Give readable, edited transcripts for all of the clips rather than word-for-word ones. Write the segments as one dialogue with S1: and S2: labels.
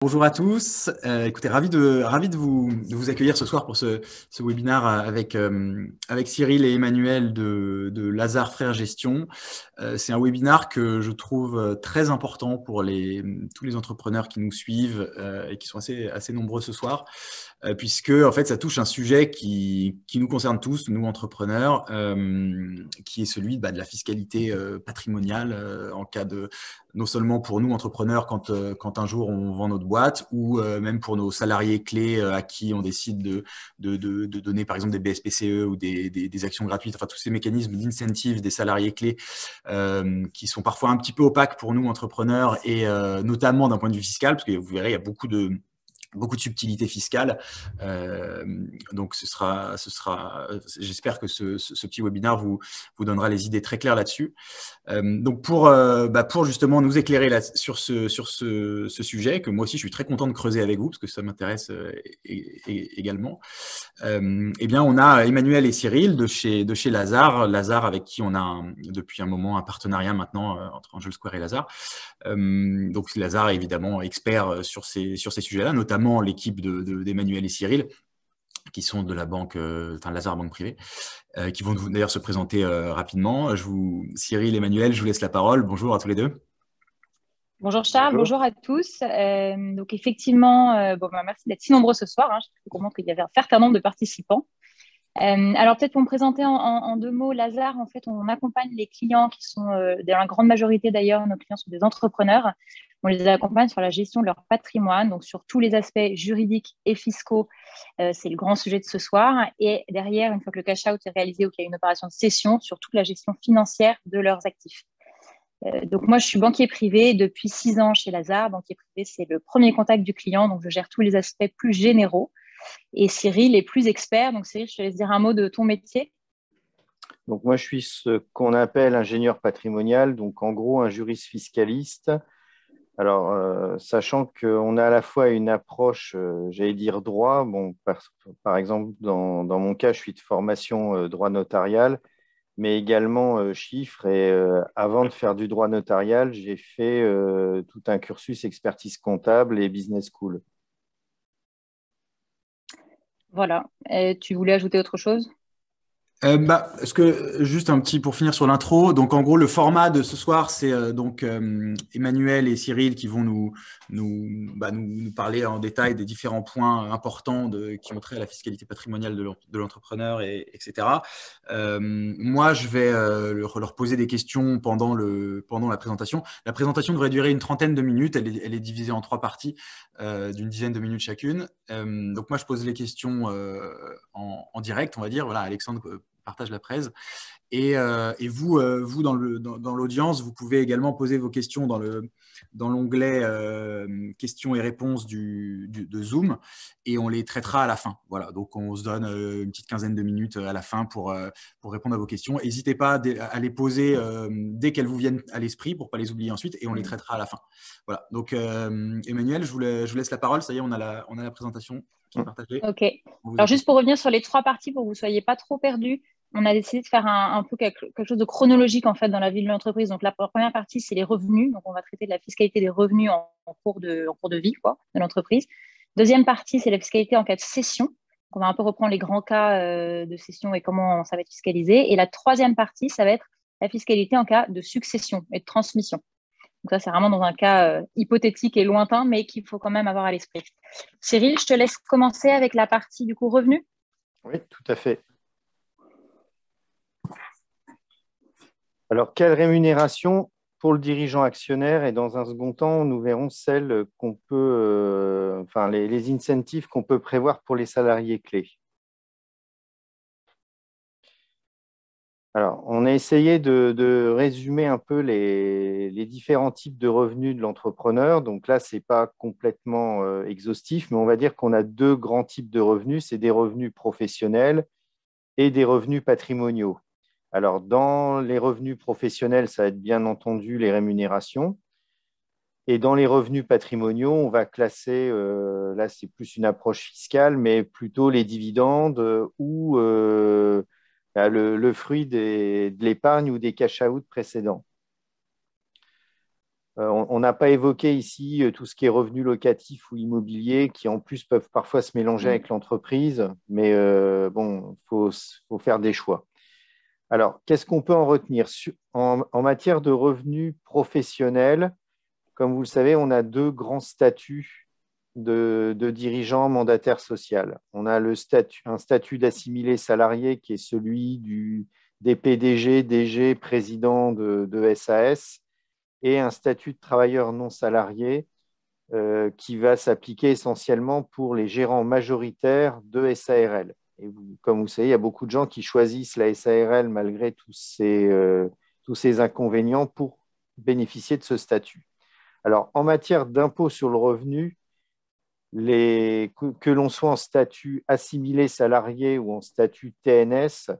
S1: Bonjour à tous. Écoutez, ravi de vous accueillir ce soir pour ce webinaire avec Cyril et Emmanuel de Lazare Frères Gestion. C'est un webinaire que je trouve très important pour tous les entrepreneurs qui nous suivent et qui sont assez nombreux ce soir. Puisque en fait ça touche un sujet qui nous concerne tous, nous entrepreneurs, qui est celui de la fiscalité patrimoniale en cas de, non seulement pour nous entrepreneurs quand un jour on vend notre boîte, ou même pour nos salariés clés à qui on décide de donner par exemple des BSPCE ou des actions gratuites, enfin tous ces mécanismes d'incentive des salariés clés qui sont parfois un petit peu opaques pour nous entrepreneurs et notamment d'un point de vue fiscal, parce que vous verrez il y a beaucoup de subtilité fiscale. Donc, j'espère que ce petit webinaire vous donnera les idées très claires là-dessus. Donc, pour justement nous éclairer sur ce sujet, que moi aussi je suis très content de creuser avec vous, parce que ça m'intéresse également, eh bien, on a Emmanuel et Cyril de chez Lazare. Lazare, avec qui on a depuis un moment un partenariat maintenant entre Angel Square et Lazare. Donc Lazare est évidemment expert sur ces sujets-là, notamment l'équipe d'Emmanuel et Cyril, qui sont de la banque, Lazare Banque Privée, qui vont d'ailleurs se présenter rapidement. Cyril, Emmanuel, je vous laisse la parole. Bonjour à tous les deux.
S2: Bonjour Charles, bonjour à tous. Donc effectivement, merci d'être si nombreux ce soir. Je comprends qu'il y avait un certain nombre de participants. Alors peut-être pour me présenter en deux mots, Lazare, en fait, on accompagne les clients qui sont, dans la grande majorité d'ailleurs, nos clients sont des entrepreneurs. On les accompagne sur la gestion de leur patrimoine, donc sur tous les aspects juridiques et fiscaux. C'est le grand sujet de ce soir. Et derrière, une fois que le cash-out est réalisé ou qu'il y a une opération de cession, sur toute la gestion financière de leurs actifs. Donc moi, je suis banquier privé depuis 6 ans chez Lazare. Banquier privé, c'est le premier contact du client, donc je gère tous les aspects plus généraux. Et Cyril est plus expert. Donc Cyril, je te laisse dire un mot de ton métier.
S3: Donc moi, je suis ce qu'on appelle ingénieur patrimonial, donc en gros un juriste fiscaliste. Alors, sachant qu'on a à la fois une approche, j'allais dire droit, par exemple, dans mon cas, je suis de formation droit notarial, mais également chiffres. Et avant de faire du droit notarial, j'ai fait tout un cursus expertise comptable et business school.
S2: Voilà. Tu voulais ajouter autre chose ?
S1: Est-ce que juste un petit pour finir sur l'intro, donc en gros le format de ce soir c'est Emmanuel et Cyril qui vont nous parler en détail des différents points importants qui ont trait à la fiscalité patrimoniale de l'entrepreneur, etc. Moi je vais leur poser des questions pendant la présentation. La présentation devrait durer une trentaine de minutes, elle est divisée en 3 parties d'une dizaine de minutes chacune. Donc moi je pose les questions en direct, on va dire. Voilà, Alexandre partage la presse. Et vous dans l'audience, vous pouvez également poser vos questions dans l'onglet questions et réponses de Zoom, et on les traitera à la fin. Voilà, donc on se donne une petite quinzaine de minutes à la fin pour répondre à vos questions. N'hésitez pas à les poser dès qu'elles vous viennent à l'esprit pour ne pas les oublier ensuite, et on les traitera à la fin. Voilà, donc Emmanuel, je vous laisse la parole. Ça y est, on a la présentation qui est partagée.
S2: Ok. Alors juste pour revenir sur les 3 parties, pour que vous ne soyez pas trop perdus, on a décidé de faire un peu quelque chose de chronologique en fait dans la vie de l'entreprise. Donc la première partie, c'est les revenus. Donc on va traiter de la fiscalité des revenus en cours de vie de l'entreprise. Deuxième partie, c'est la fiscalité en cas de cession. Donc, on va un peu reprendre les grands cas de cession et comment ça va être fiscalisé. Et la troisième partie, ça va être la fiscalité en cas de succession et de transmission. Donc ça, c'est vraiment dans un cas hypothétique et lointain, mais qu'il faut quand même avoir à l'esprit. Cyril, je te laisse commencer avec la partie du coup revenu.
S3: Oui, tout à fait. Alors, quelle rémunération pour le dirigeant actionnaire? Et dans un second temps, nous verrons celles qu'on peut, les incentives qu'on peut prévoir pour les salariés clés. Alors, on a essayé de résumer un peu les différents types de revenus de l'entrepreneur. Donc là, ce n'est pas complètement exhaustif, mais on va dire qu'on a 2 grands types de revenus. C'est des revenus professionnels et des revenus patrimoniaux. Alors, dans les revenus professionnels, ça va être bien entendu les rémunérations. Et dans les revenus patrimoniaux, on va classer, là c'est plus une approche fiscale, mais plutôt les dividendes ou le fruit de l'épargne ou des cash-out précédents. On n'a pas évoqué ici tout ce qui est revenus locatifs ou immobiliers qui en plus peuvent parfois se mélanger avec l'entreprise, mais bon, faut faire des choix. Alors, qu'est-ce qu'on peut en retenir? En matière de revenus professionnels, comme vous le savez, on a deux grands statuts de dirigeants mandataires social. On a un statut d'assimilé salarié qui est celui des PDG, DG, président de SAS, et un statut de travailleur non salarié qui va s'appliquer essentiellement pour les gérants majoritaires de SARL. Et comme vous savez, il y a beaucoup de gens qui choisissent la SARL malgré tous ces inconvénients pour bénéficier de ce statut. Alors, en matière d'impôt sur le revenu, que l'on soit en statut assimilé salarié ou en statut TNS,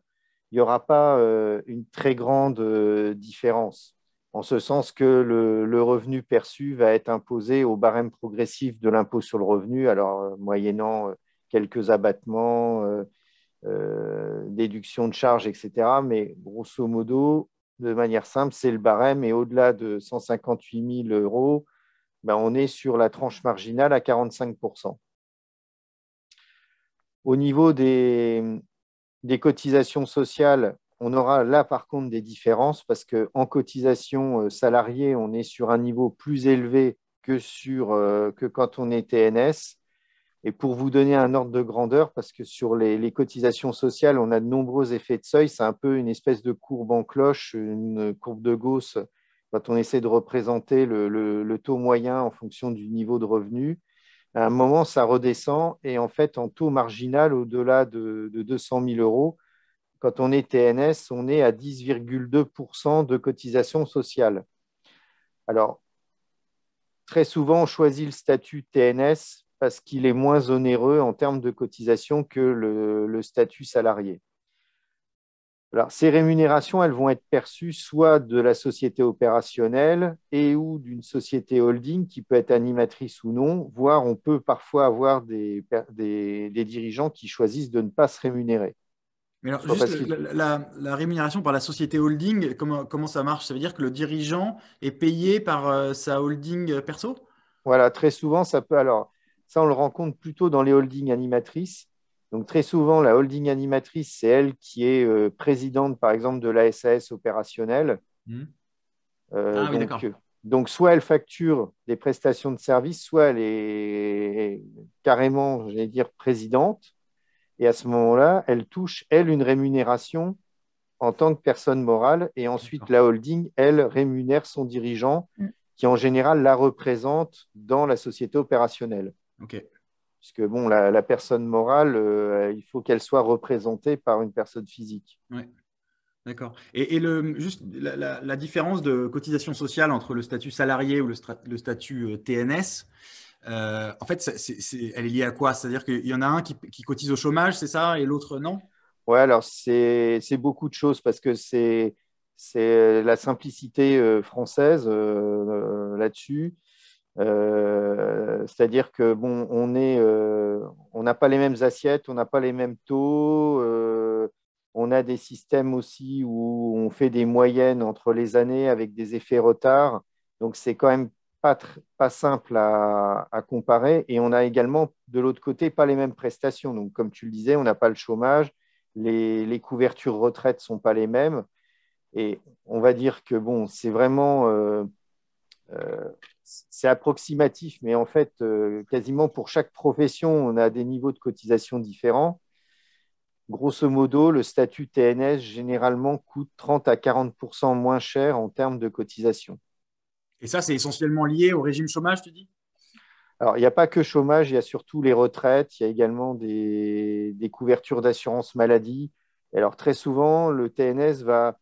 S3: il n'y aura pas une très grande différence, en ce sens que le revenu perçu va être imposé au barème progressif de l'impôt sur le revenu, alors moyennant quelques abattements, déduction de charges, etc. Mais grosso modo, de manière simple, c'est le barème, et au-delà de 158 000 euros, ben, on est sur la tranche marginale à 45%. Au niveau des cotisations sociales, on aura là par contre des différences parce qu'en cotisation salariée, on est sur un niveau plus élevé que quand on est TNS. Et pour vous donner un ordre de grandeur, parce que sur les cotisations sociales, on a de nombreux effets de seuil, c'est un peu une espèce de courbe en cloche, une courbe de Gauss, quand on essaie de représenter le taux moyen en fonction du niveau de revenu. À un moment, ça redescend et en fait, en taux marginal, au-delà de 200 000 euros, quand on est TNS, on est à 10,2% de cotisation sociale. Alors, très souvent, on choisit le statut TNS parce qu'il est moins onéreux en termes de cotisation que le statut salarié. Alors, ces rémunérations, elles vont être perçues soit de la société opérationnelle et ou d'une société holding qui peut être animatrice ou non, voire on peut parfois avoir des dirigeants qui choisissent de ne pas se rémunérer.
S1: Mais alors, juste la rémunération par la société holding, comment ça marche? Ça veut dire que le dirigeant est payé par sa holding perso?
S3: Voilà, très souvent, ça peut. Alors, ça, on le rencontre plutôt dans les holdings animatrices. Donc, très souvent, la holding animatrice, c'est elle qui est présidente, par exemple, de la SAS opérationnelle.
S1: Ah oui, d'accord.
S3: Donc, soit elle facture des prestations de services, soit elle est carrément, j'allais dire, présidente. Et à ce moment-là, elle touche, elle, une rémunération en tant que personne morale. Et ensuite, la holding, elle, rémunère son dirigeant qui, en général, la représente dans la société opérationnelle.
S1: OK.
S3: Puisque, bon, la personne morale, il faut qu'elle soit représentée par une personne physique.
S1: Ouais. D'accord. Et juste la différence de cotisation sociale entre le statut salarié ou le statut TNS, en fait, elle est liée à quoi? C'est-à-dire qu'il y en a un qui cotise au chômage, c'est ça, et l'autre non?
S3: Ouais, alors c'est beaucoup de choses parce que c'est la simplicité française là-dessus. C'est-à-dire que bon, on n'a pas les mêmes assiettes, on n'a pas les mêmes taux. On a des systèmes aussi où on fait des moyennes entre les années avec des effets retard. Donc, c'est quand même pas simple à comparer. Et on a également, de l'autre côté, pas les mêmes prestations. Donc, comme tu le disais, on n'a pas le chômage. Les couvertures retraite ne sont pas les mêmes. Et on va dire que bon, c'est vraiment c'est approximatif, mais en fait, quasiment pour chaque profession, on a des niveaux de cotisation différents. Grosso modo, le statut TNS généralement coûte 30 à 40% moins cher en termes de cotisation.
S1: Et ça, c'est essentiellement lié au régime chômage, tu dis?
S3: Alors, il n'y a pas que chômage, il y a surtout les retraites, il y a également des couvertures d'assurance maladie. Et alors, très souvent, le TNS va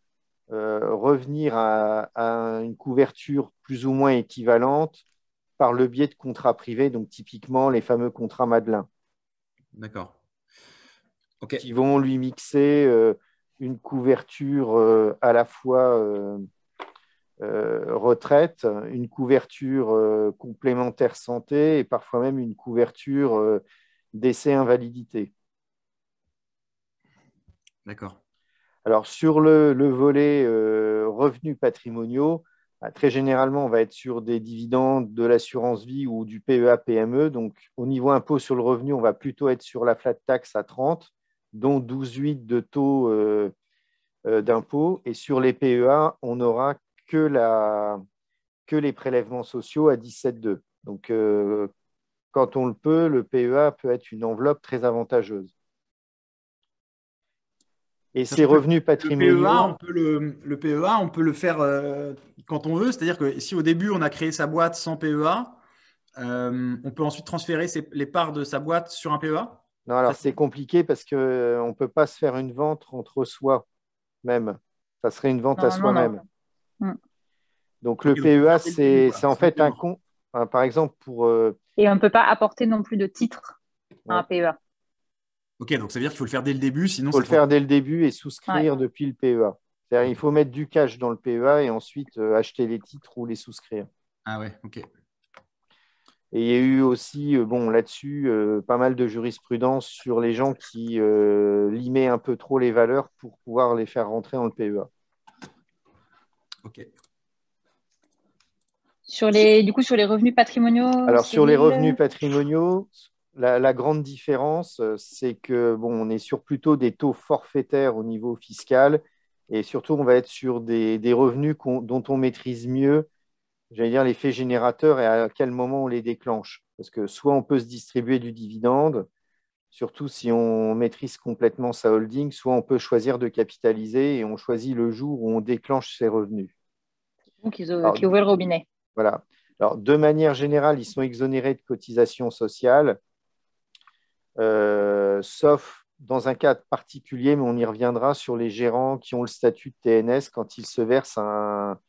S3: revenir à une couverture plus ou moins équivalente par le biais de contrats privés, donc typiquement les fameux contrats Madelin.
S1: D'accord. Okay.
S3: Qui vont lui mixer une couverture à la fois retraite, une couverture complémentaire santé et parfois même une couverture décès invalidité.
S1: D'accord.
S3: Alors, sur le volet revenus patrimoniaux, Très généralement, on va être sur des dividendes de l'assurance vie ou du PEA-PME. Donc, au niveau impôt sur le revenu, on va plutôt être sur la flat tax à 30, dont 12,8 de taux d'impôt. Et sur les PEA, on n'aura que les prélèvements sociaux à 17,2. Donc, quand on le peut, le PEA peut être une enveloppe très avantageuse. Et ces revenus patrimoniaux…
S1: Le PEA, on peut le faire quand on veut. C'est-à-dire que si au début, on a créé sa boîte sans PEA, on peut ensuite transférer les parts de sa boîte sur un PEA?
S3: Non, alors c'est compliqué parce qu'on ne peut pas se faire une vente entre soi même. Ça serait une vente à soi-même. Donc, le PEA, c'est en fait un compte. Par exemple,
S2: Et on ne peut pas apporter non plus de titres à un PEA.
S1: Ok, donc ça veut dire qu'il faut le faire dès le début, sinon…
S3: Il faut le faire dès le début et souscrire depuis le PEA. C'est-à-dire, il faut mettre du cash dans le PEA et ensuite acheter les titres ou les souscrire.
S1: Ah ouais, ok.
S3: Et il y a eu aussi, là-dessus, pas mal de jurisprudence sur les gens qui limaient un peu trop les valeurs pour pouvoir les faire rentrer dans le PEA.
S2: Ok. Du coup, sur les revenus patrimoniaux…
S3: Alors, sur les revenus patrimoniaux, la grande différence, c'est que on est sur plutôt des taux forfaitaires au niveau fiscal et surtout, on va être sur des revenus dont on maîtrise mieux, j'allais dire, l'effet générateur et à quel moment on les déclenche. Parce que soit on peut se distribuer du dividende, surtout si on maîtrise complètement sa holding, soit on peut choisir de capitaliser et on choisit le jour où on déclenche ses revenus.
S2: Donc, qui ouvre le robinet.
S3: Voilà. Alors, de manière générale, ils sont exonérés de cotisations sociales, sauf dans un cas particulier, mais on y reviendra sur les gérants qui ont le statut de TNS quand ils se versent un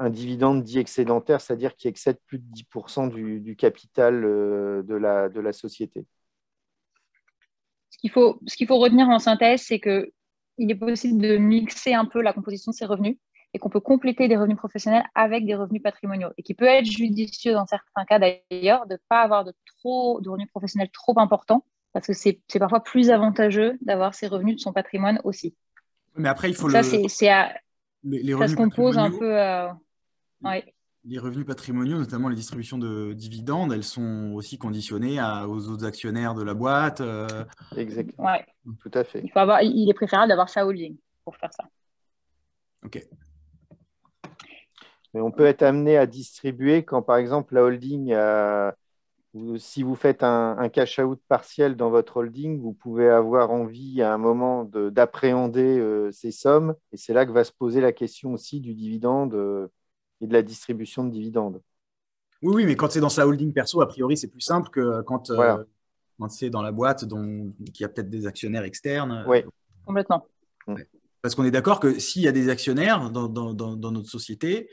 S3: dividende dit excédentaire, c'est-à-dire qui excède plus de 10% du capital de la société.
S2: Ce qu'il faut retenir en synthèse, c'est qu'il est possible de mixer un peu la composition de ces revenus et qu'on peut compléter des revenus professionnels avec des revenus patrimoniaux et qui peut être judicieux dans certains cas d'ailleurs de ne pas avoir de revenus professionnels trop importants parce que c'est parfois plus avantageux d'avoir ces revenus de son patrimoine aussi.
S1: Mais après, il faut
S2: ça se compose un peu…
S1: Les revenus patrimoniaux, notamment les distributions de dividendes, elles sont aussi conditionnées aux autres actionnaires de la boîte.
S3: Exactement.
S2: Ouais.
S3: Tout à fait.
S2: Il est préférable d'avoir sa holding pour faire ça.
S1: Ok.
S3: Mais on peut être amené à distribuer quand, par exemple, la holding, si vous faites un cash-out partiel dans votre holding, vous pouvez avoir envie à un moment d'appréhender ces sommes. Et c'est là que va se poser la question aussi du dividende et de la distribution de dividendes.
S1: Oui, mais quand c'est dans sa holding perso, a priori, c'est plus simple que quand c'est dans la boîte qui a peut-être des actionnaires externes.
S3: Oui,
S2: complètement.
S1: Ouais. Parce qu'on est d'accord que s'il y a des actionnaires dans notre société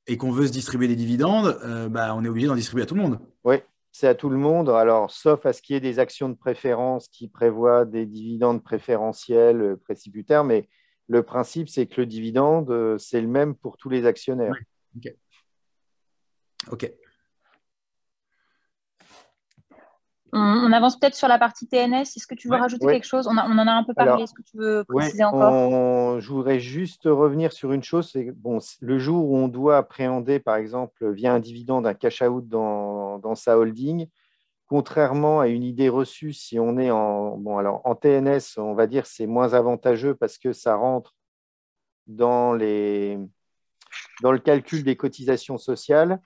S1: et qu'on veut se distribuer des dividendes, on est obligé d'en distribuer à tout le monde.
S3: Oui, c'est à tout le monde. Alors, sauf à ce qu'il y ait des actions de préférence qui prévoient des dividendes préférentiels précipitaires, mais le principe, c'est que le dividende, c'est le même pour tous les actionnaires.
S1: Oui. Ok.
S2: On avance peut-être sur la partie TNS. Est-ce que tu veux rajouter quelque chose? On en a un peu parlé. Est-ce que tu veux préciser encore?
S3: Je voudrais juste revenir sur une chose. C'est le jour où on doit appréhender, par exemple, via un dividende, un cash-out dans sa holding, contrairement à une idée reçue, si on est en TNS, on va dire c'est moins avantageux parce que ça rentre dans le calcul des cotisations sociales.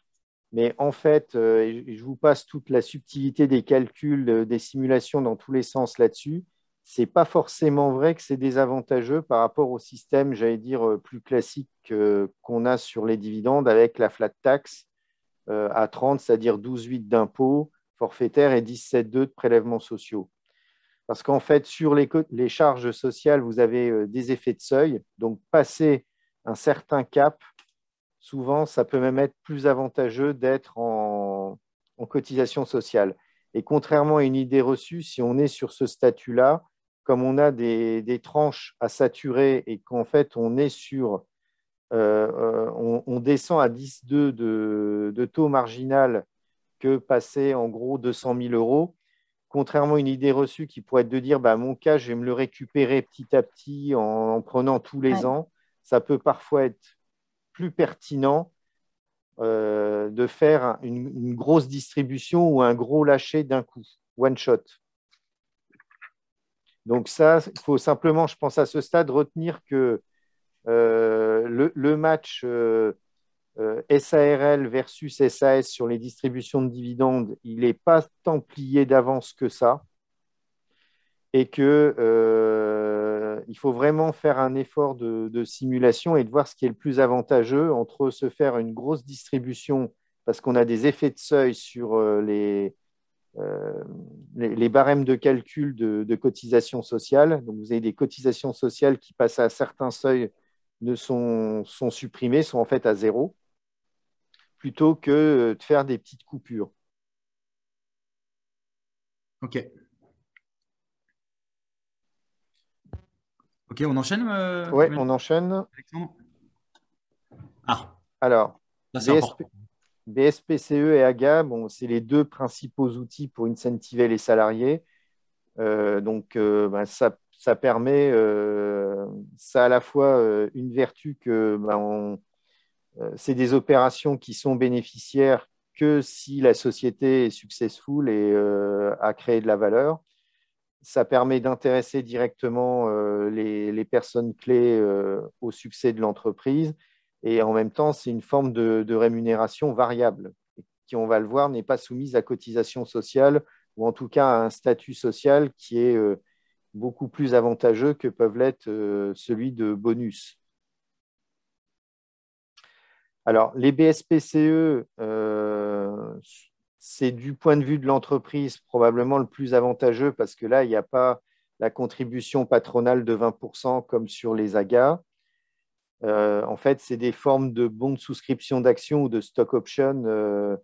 S3: Mais en fait, je vous passe toute la subtilité des calculs, des simulations dans tous les sens là-dessus. Ce n'est pas forcément vrai que c'est désavantageux par rapport au système, j'allais dire, plus classique qu'on a sur les dividendes avec la flat tax à 30, c'est-à-dire 12,8 d'impôts forfaitaires et 17,2 de prélèvements sociaux. Parce qu'en fait, sur les charges sociales, vous avez des effets de seuil. Donc, passer un certain cap, souvent, ça peut même être plus avantageux d'être en cotisation sociale. Et contrairement à une idée reçue, si on est sur ce statut-là, comme on a des tranches à saturer et qu'en fait, on est on descend à 10,2 de taux marginal que passer en gros 200 000 euros, contrairement à une idée reçue qui pourrait être de dire mon cas, je vais me le récupérer petit à petit en prenant tous les ans, ça peut parfois être plus pertinent de faire une grosse distribution ou un gros lâcher d'un coup, one shot. Donc ça, il faut simplement, je pense à ce stade, retenir que le match SARL versus SAS sur les distributions de dividendes, il n'est pas tant plié d'avance que ça et qu'il faut vraiment faire un effort de simulation et de voir ce qui est le plus avantageux entre se faire une grosse distribution parce qu'on a des effets de seuil sur les barèmes de calcul de cotisations sociales. Donc, vous avez des cotisations sociales qui passent à certains seuils, sont supprimées, sont en fait à zéro, plutôt que de faire des petites coupures.
S1: Ok. Ok, on enchaîne
S3: Oui, on enchaîne.
S1: Alexandre. Ah,
S3: alors,
S1: là, c'est important.
S3: BSPCE et AGA, bon, c'est les deux principaux outils pour incentiver les salariés. Ça permet, ça a à la fois une vertu que c'est des opérations qui sont bénéficiaires que si la société est successful et a créé de la valeur. Ça permet d'intéresser directement les personnes clés au succès de l'entreprise. Et en même temps, c'est une forme de rémunération variable qui, on va le voir, n'est pas soumise à cotisation sociale ou en tout cas à un statut social qui est beaucoup plus avantageux que peuvent l'être celui de bonus. Alors, les BSPCE, c'est du point de vue de l'entreprise probablement le plus avantageux parce que là, il n'y a pas la contribution patronale de 20% comme sur les AGA. En fait, c'est des formes de bons de souscription d'actions ou de stock option,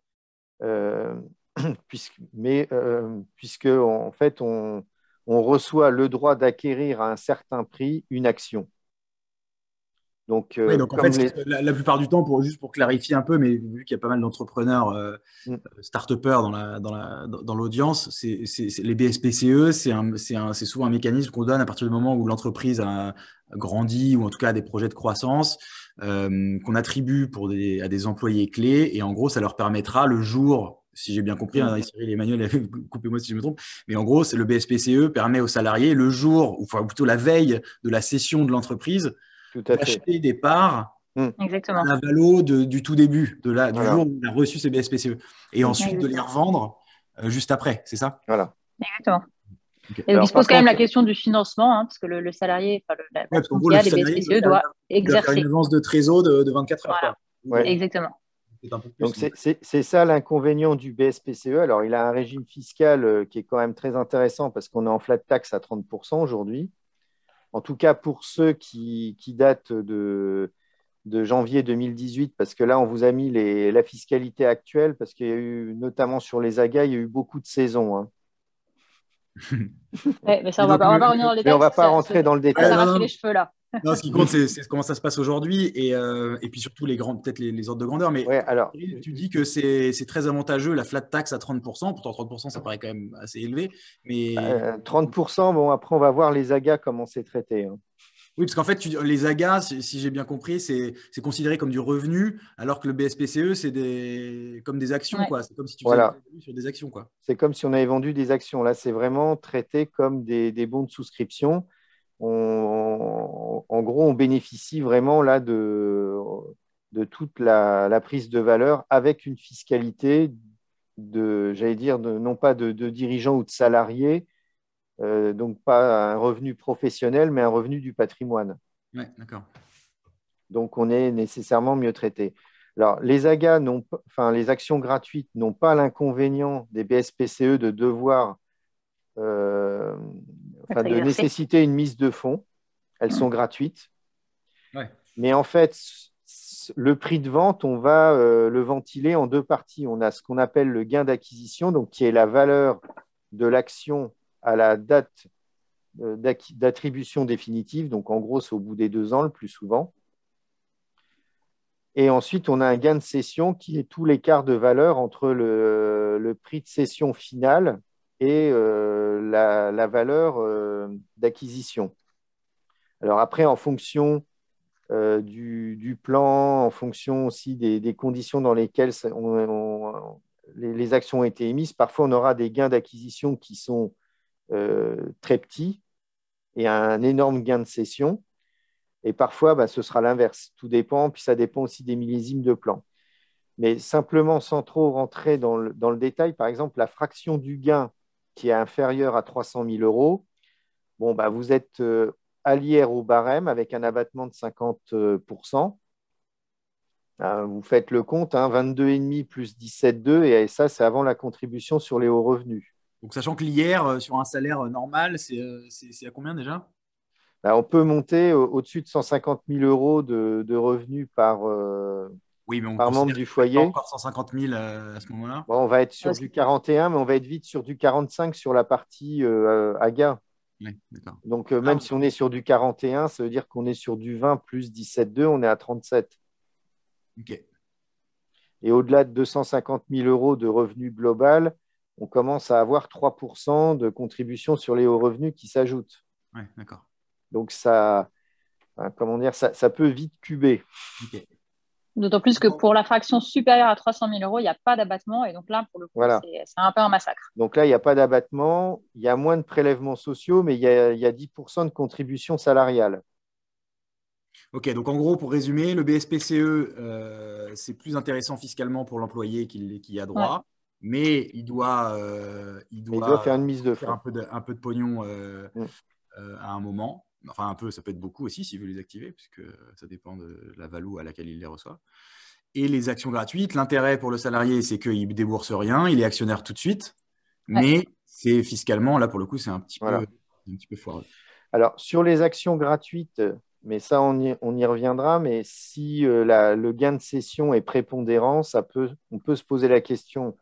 S3: puisque en fait, on reçoit le droit d'acquérir à un certain prix une action. Donc,
S1: oui, donc en fait, la plupart du temps, juste pour clarifier un peu, mais vu qu'il y a pas mal d'entrepreneurs start-upers dans l'audience, les BSPCE, c'est souvent un mécanisme qu'on donne à partir du moment où l'entreprise a grandi ou en tout cas a des projets de croissance, qu'on attribue à des employés clés. Et en gros, ça leur permettra le jour, si j'ai bien compris, Cyril et Emmanuel, coupez-moi si je me trompe, mais en gros, le BSPCE permet aux salariés le jour, ou enfin, plutôt la veille de la cession de l'entreprise, d'acheter des parts
S2: Exactement.
S1: à la valo du tout début, du jour où il a reçu ses BSPCE. Et ensuite de les revendre juste après, c'est ça?
S3: Voilà.
S2: Exactement. Okay. Et donc, il se pose quand même la question du financement, parce que le salarié, la personne qui a les BSPCE doit exercer.
S1: Faire une avance de trésor de 24 heures.
S2: Voilà. Ouais. Exactement.
S3: Donc, c'est ça l'inconvénient du BSPCE. Alors, il a un régime fiscal qui est quand même très intéressant parce qu'on est en flat tax à 30% aujourd'hui. En tout cas, pour ceux qui datent de janvier 2018, parce que là, on vous a mis la fiscalité actuelle, parce qu'il y a eu, notamment sur les AGA, il y a eu beaucoup de saisons. Hein.
S2: Ouais, mais ça, on va pas revenir dans le détail.
S3: Mais on ne va pas rentrer dans le détail.
S2: Ça s'arracher les cheveux, là.
S1: Non, ce qui compte, c'est comment ça se passe aujourd'hui et puis surtout peut-être les ordres de grandeur. Mais
S3: alors,
S1: tu dis que c'est très avantageux, la flat tax à 30%. Pourtant, 30%, ça paraît quand même assez élevé. Mais
S3: 30%, bon, après, on va voir les AGA comment c'est traité. Hein.
S1: Oui, parce qu'en fait, les AGA, si j'ai bien compris, c'est considéré comme du revenu, alors que le BSPCE, c'est comme des actions. Ouais. C'est comme si tu faisais sur des actions.
S3: C'est comme si on avait vendu des actions. Là, c'est vraiment traité comme des bons de souscription. En gros, on bénéficie vraiment là de toute la prise de valeur avec une fiscalité non pas de dirigeants ou de salariés, donc pas un revenu professionnel, mais un revenu du patrimoine.
S1: Ouais, d'accord.
S3: Donc, on est nécessairement mieux traité. Alors, les AGA, les actions gratuites n'ont pas l'inconvénient des BSPCE de devoir, de nécessiter une mise de fonds. Elles sont gratuites.
S1: Ouais.
S3: Mais en fait, le prix de vente, on va le ventiler en deux parties. On a ce qu'on appelle le gain d'acquisition, donc qui est la valeur de l'action à la date d'attribution définitive. Donc, en gros, c'est au bout des 2 ans le plus souvent. Et ensuite, on a un gain de cession qui est tout l'écart de valeur entre le prix de cession final et la valeur d'acquisition. Alors après, en fonction du plan, en fonction aussi des conditions dans lesquelles les actions ont été émises. Parfois, on aura des gains d'acquisition qui sont très petits et un énorme gain de cession. Et parfois, ce sera l'inverse. Tout dépend, puis ça dépend aussi des millésimes de plan. Mais simplement, sans trop rentrer dans le détail, par exemple, la fraction du gain qui est inférieure à 300 000 euros, bon, vous êtes à l'IR au barème avec un abattement de 50%. Vous faites le compte, 22,5 plus 17,2, et ça, c'est avant la contribution sur les hauts revenus.
S1: Donc, sachant que l'IR, sur un salaire normal, c'est à combien déjà?
S3: On peut monter au-dessus de 150 000 euros de revenus par
S1: oui, mais on
S3: membre du foyer.
S1: Pas encore 150 000 à ce moment-là.
S3: On va être sur du 41, mais on va être vite sur du 45 sur la partie AGA.
S1: Oui, d'accord.
S3: Donc, même si on est sur du 41, ça veut dire qu'on est sur du 20 plus 17,2, on est à 37.
S1: OK.
S3: Et au-delà de 250 000 euros de revenus global, on commence à avoir 3% de contribution sur les hauts revenus qui s'ajoutent.
S1: Oui, d'accord.
S3: Donc, ça peut vite cuber.
S1: OK.
S2: D'autant plus que pour la fraction supérieure à 300 000 euros, il n'y a pas d'abattement. Et donc là, pour le coup,
S3: voilà.
S2: C'est un peu un massacre.
S3: Donc là, il n'y a pas d'abattement, il y a moins de prélèvements sociaux, mais il y a 10% de contribution salariale.
S1: OK, donc en gros, pour résumer, le BSPCE, c'est plus intéressant fiscalement pour l'employé qui y a droit, ouais. Mais il doit
S3: faire une mise de fonds.
S1: Un peu de pognon à un moment. Enfin, un peu, ça peut être beaucoup aussi s'il veut les activer, puisque ça dépend de la valeur à laquelle il les reçoit. Et les actions gratuites, l'intérêt pour le salarié, c'est qu'il ne débourse rien, il est actionnaire tout de suite, mais c'est fiscalement, là, pour le coup, c'est un petit peu foireux.
S3: Alors, sur les actions gratuites, mais ça, on y reviendra, mais si le gain de cession est prépondérant, on peut se poser la question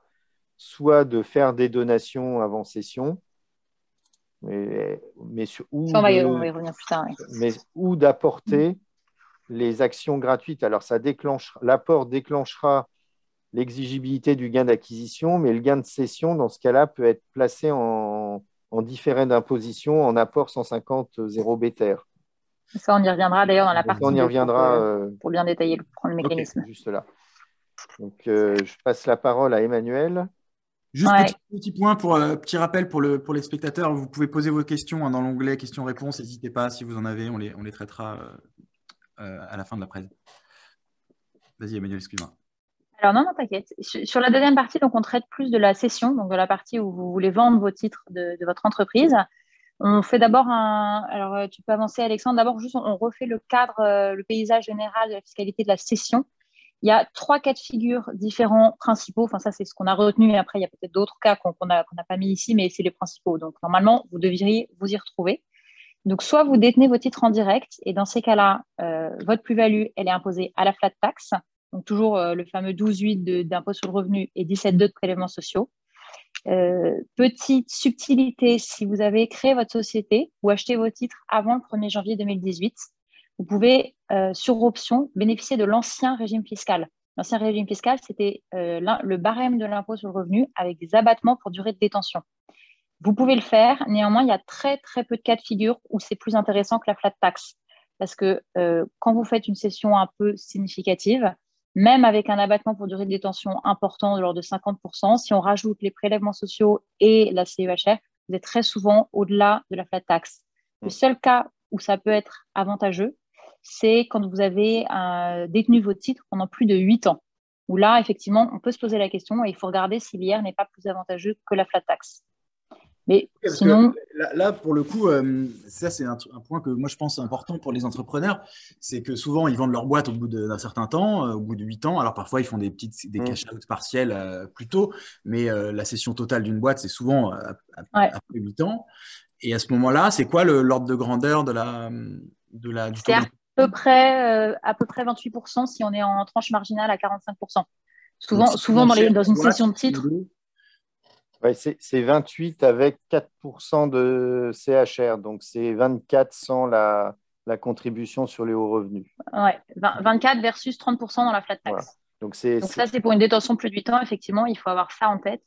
S3: soit de faire des donations avant cession,
S2: on va y revenir plus tard.
S3: Mais, ou d'apporter les actions gratuites. Alors, l'apport déclenchera l'exigibilité du gain d'acquisition, mais le gain de cession, dans ce cas-là, peut être placé en différé d'imposition en apport 150 0 BTR.
S2: Ça, on y reviendra d'ailleurs dans la partie
S3: on y reviendra,
S2: pour bien détailler le mécanisme.
S3: Juste là. Donc, je passe la parole à Emmanuel.
S1: Juste petit point, petit rappel pour les spectateurs. Vous pouvez poser vos questions dans l'onglet questions-réponses. N'hésitez pas, si vous en avez, on les traitera à la fin de la presse. Vas-y, Emmanuel, excuse-moi.
S2: Alors non, t'inquiète. Sur la deuxième partie, donc, on traite plus de la cession, donc de la partie où vous voulez vendre vos titres de votre entreprise. On fait d'abord alors tu peux avancer, Alexandre. D'abord, juste, on refait le cadre, le paysage général de la fiscalité de la cession. Il y a 3 cas de figure différents principaux. Enfin, ça, c'est ce qu'on a retenu. Et après, il y a peut-être d'autres cas qu'on n'a pas mis ici, mais c'est les principaux. Donc, normalement, vous devriez vous y retrouver. Donc, soit vous détenez vos titres en direct, et dans ces cas-là, votre plus-value, elle est imposée à la flat tax. Donc, toujours le fameux 12,8 d'impôt sur le revenu et 17,2 de prélèvements sociaux. Petite subtilité, si vous avez créé votre société ou acheté vos titres avant le 1er janvier 2018, vous pouvez, sur option, bénéficier de l'ancien régime fiscal. L'ancien régime fiscal, c'était le barème de l'impôt sur le revenu avec des abattements pour durée de détention. Vous pouvez le faire. Néanmoins, il y a très, très peu de cas de figure où c'est plus intéressant que la flat tax. Parce que quand vous faites une cession un peu significative, même avec un abattement pour durée de détention important de l'ordre de 50%, si on rajoute les prélèvements sociaux et la CEHR, vous êtes très souvent au-delà de la flat tax. Le seul cas où ça peut être avantageux, c'est quand vous avez détenu vos titres pendant plus de 8 ans. Où là, effectivement, on peut se poser la question et il faut regarder si l'IR n'est pas plus avantageux que la flat tax. Mais sinon…
S1: Là, pour le coup, ça, c'est un point que moi, je pense important pour les entrepreneurs. C'est que souvent, ils vendent leur boîte au bout d'un certain temps, au bout de 8 ans. Alors, parfois, ils font des cash-out partiels plus tôt. Mais la cession totale d'une boîte, c'est souvent après 8 ans. Et à ce moment-là, c'est quoi l'ordre de grandeur du taux
S2: à peu près 28% si on est en tranche marginale à 45%. Souvent dans une session de titres…
S3: Ouais, c'est 28 avec 4% de CHR, donc c'est 24 sans la contribution sur les hauts revenus.
S2: Ouais, 24 versus 30% dans la flat tax.
S3: Voilà. Donc
S2: ça, c'est pour une détention plus de 8 ans, effectivement, il faut avoir ça en tête.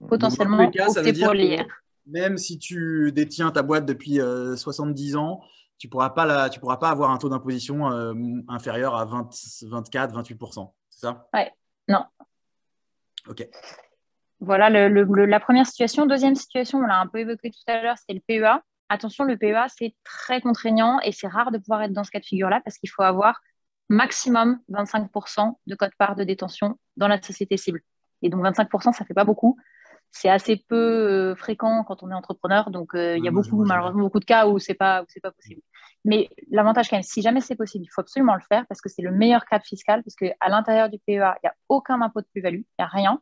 S2: Potentiellement,
S1: donc, dans tous les cas, ça veut dire pour l'IR. Même si tu détiens ta boîte depuis 70 ans, tu pourras pas avoir un taux d'imposition inférieur à 24-28%. C'est ça?
S2: Ouais, non.
S1: OK.
S2: Voilà la première situation. Deuxième situation, on l'a un peu évoqué tout à l'heure, c'est le PEA. Attention, le PEA, c'est très contraignant et c'est rare de pouvoir être dans ce cas de figure-là parce qu'il faut avoir maximum 25% de quote-part de détention dans la société cible. Et donc 25%, ça fait pas beaucoup. C'est assez peu fréquent quand on est entrepreneur. Donc, il y a malheureusement beaucoup de cas où c'est pas possible. Mais l'avantage, quand même, si jamais c'est possible, il faut absolument le faire parce que c'est le meilleur cadre fiscal parce qu'à l'intérieur du PEA, il n'y a aucun impôt de plus-value, il n'y a rien.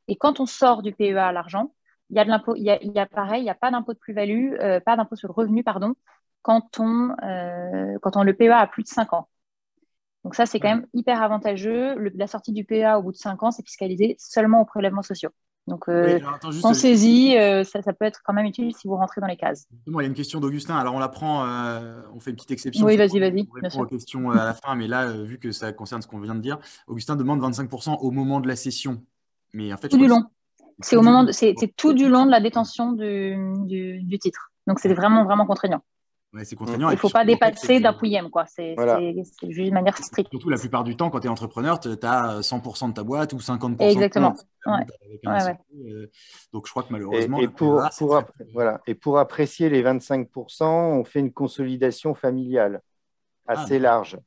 S2: Et quand on sort du PEA à l'argent, il y a de l'impôt, il y a pareil, il n'y a pas d'impôt de plus-value, pas d'impôt sur le revenu, pardon, quand le PEA a plus de 5 ans. Donc ça, c'est quand même hyper avantageux. La sortie du PEA au bout de 5 ans, c'est fiscalisé seulement aux prélèvements sociaux. Donc, pensez-y, ça peut être quand même utile si vous rentrez dans les cases.
S1: Justement, il y a une question d'Augustin. Alors, on la prend, on fait une petite exception.
S2: Oui, vas-y.
S1: On répond aux questions à la fin, mais là, vu que ça concerne ce qu'on vient de dire, Augustin demande 25% au moment de la cession. Mais en fait,
S2: tout du long. C'est tout du long de la détention du titre. Donc, c'est vraiment, vraiment contraignant.
S1: Ouais, c'est contraignant.
S2: Il ne faut pas dépasser d'un pouillème, quoi. C'est juste de manière stricte.
S1: Surtout, la plupart du temps, quand tu es entrepreneur, tu as 100% de ta boîte ou 50%.
S2: Exactement.
S1: Donc, je crois que malheureusement…
S3: Et pour apprécier les 25%, on fait une consolidation familiale assez large.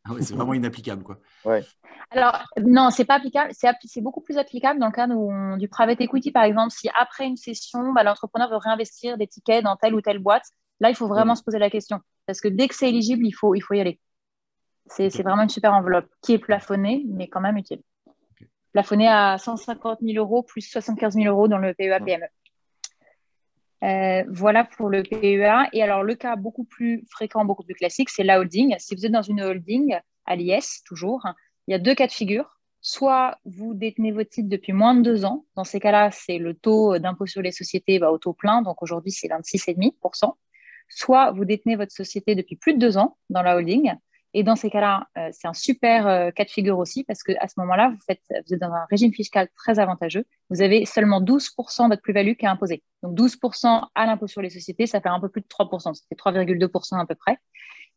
S1: Ah ouais, c'est vraiment inapplicable, quoi.
S3: Ouais.
S2: Alors, non, c'est pas applicable. C'est beaucoup plus applicable dans le cadre du private equity, par exemple. Si après une session, l'entrepreneur veut réinvestir des tickets dans telle ou telle boîte, là, il faut vraiment se poser la question. Parce que dès que c'est éligible, il faut y aller. C'est vraiment une super enveloppe qui est plafonnée, mais quand même utile. Plafonnée à 150 000 euros plus 75 000 euros dans le PEA-PME. Voilà pour le PEA. Et alors, le cas beaucoup plus fréquent, beaucoup plus classique, c'est la holding. Si vous êtes dans une holding, à l'IS, toujours, il y a 2 cas de figure. Soit vous détenez vos titres depuis moins de 2 ans. Dans ces cas-là, c'est le taux d'impôt sur les sociétés au taux plein. Donc, aujourd'hui, c'est 26,5%. Soit vous détenez votre société depuis plus de 2 ans dans la holding. Et dans ces cas-là, c'est un super cas de figure aussi parce qu'à ce moment-là, vous êtes dans un régime fiscal très avantageux. Vous avez seulement 12% de votre plus-value qui est imposée. Donc 12% à l'impôt sur les sociétés, ça fait un peu plus de 3%. Ça fait 3,2% à peu près.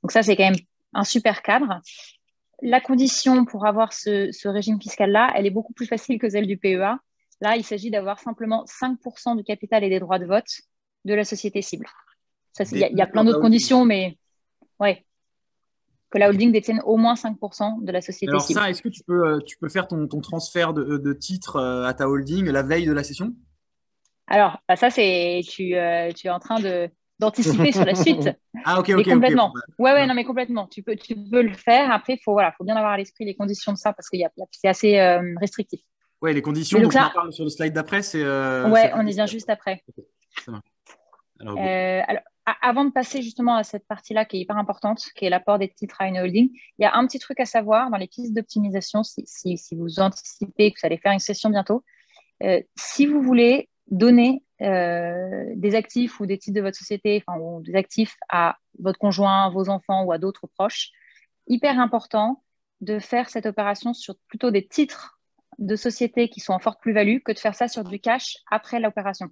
S2: Donc ça, c'est quand même un super cadre. La condition pour avoir ce régime fiscal-là, elle est beaucoup plus facile que celle du PEA. Là, il s'agit d'avoir simplement 5% du capital et des droits de vote de la société cible. Il y a plein d'autres conditions, mais ouais. Que la holding détienne au moins 5% de la société
S1: Alors
S2: cible.
S1: Ça, est-ce que tu peux faire ton transfert de titres à ta holding la veille de la session?
S2: Alors, ça, c'est tu es en train d'anticiper sur la suite.
S1: Ah, ok.
S2: Complètement. Ouais, non, mais complètement. Tu peux le faire. Après, il faut bien avoir à l'esprit les conditions de ça parce que c'est assez restrictif.
S1: Ouais, les conditions, donc on en parle sur le slide d'après.
S2: On y vient juste après.
S1: Okay. Ça marche.
S2: Alors, avant de passer justement à cette partie-là qui est hyper importante, qui est l'apport des titres à une holding, il y a un petit truc à savoir dans les pistes d'optimisation, si vous anticipez que vous allez faire une session bientôt. Si vous voulez donner des actifs ou des titres de votre société, ou des actifs à votre conjoint, vos enfants ou à d'autres proches, hyper important de faire cette opération sur plutôt des titres de société qui sont en forte plus-value que de faire ça sur du cash après l'opération.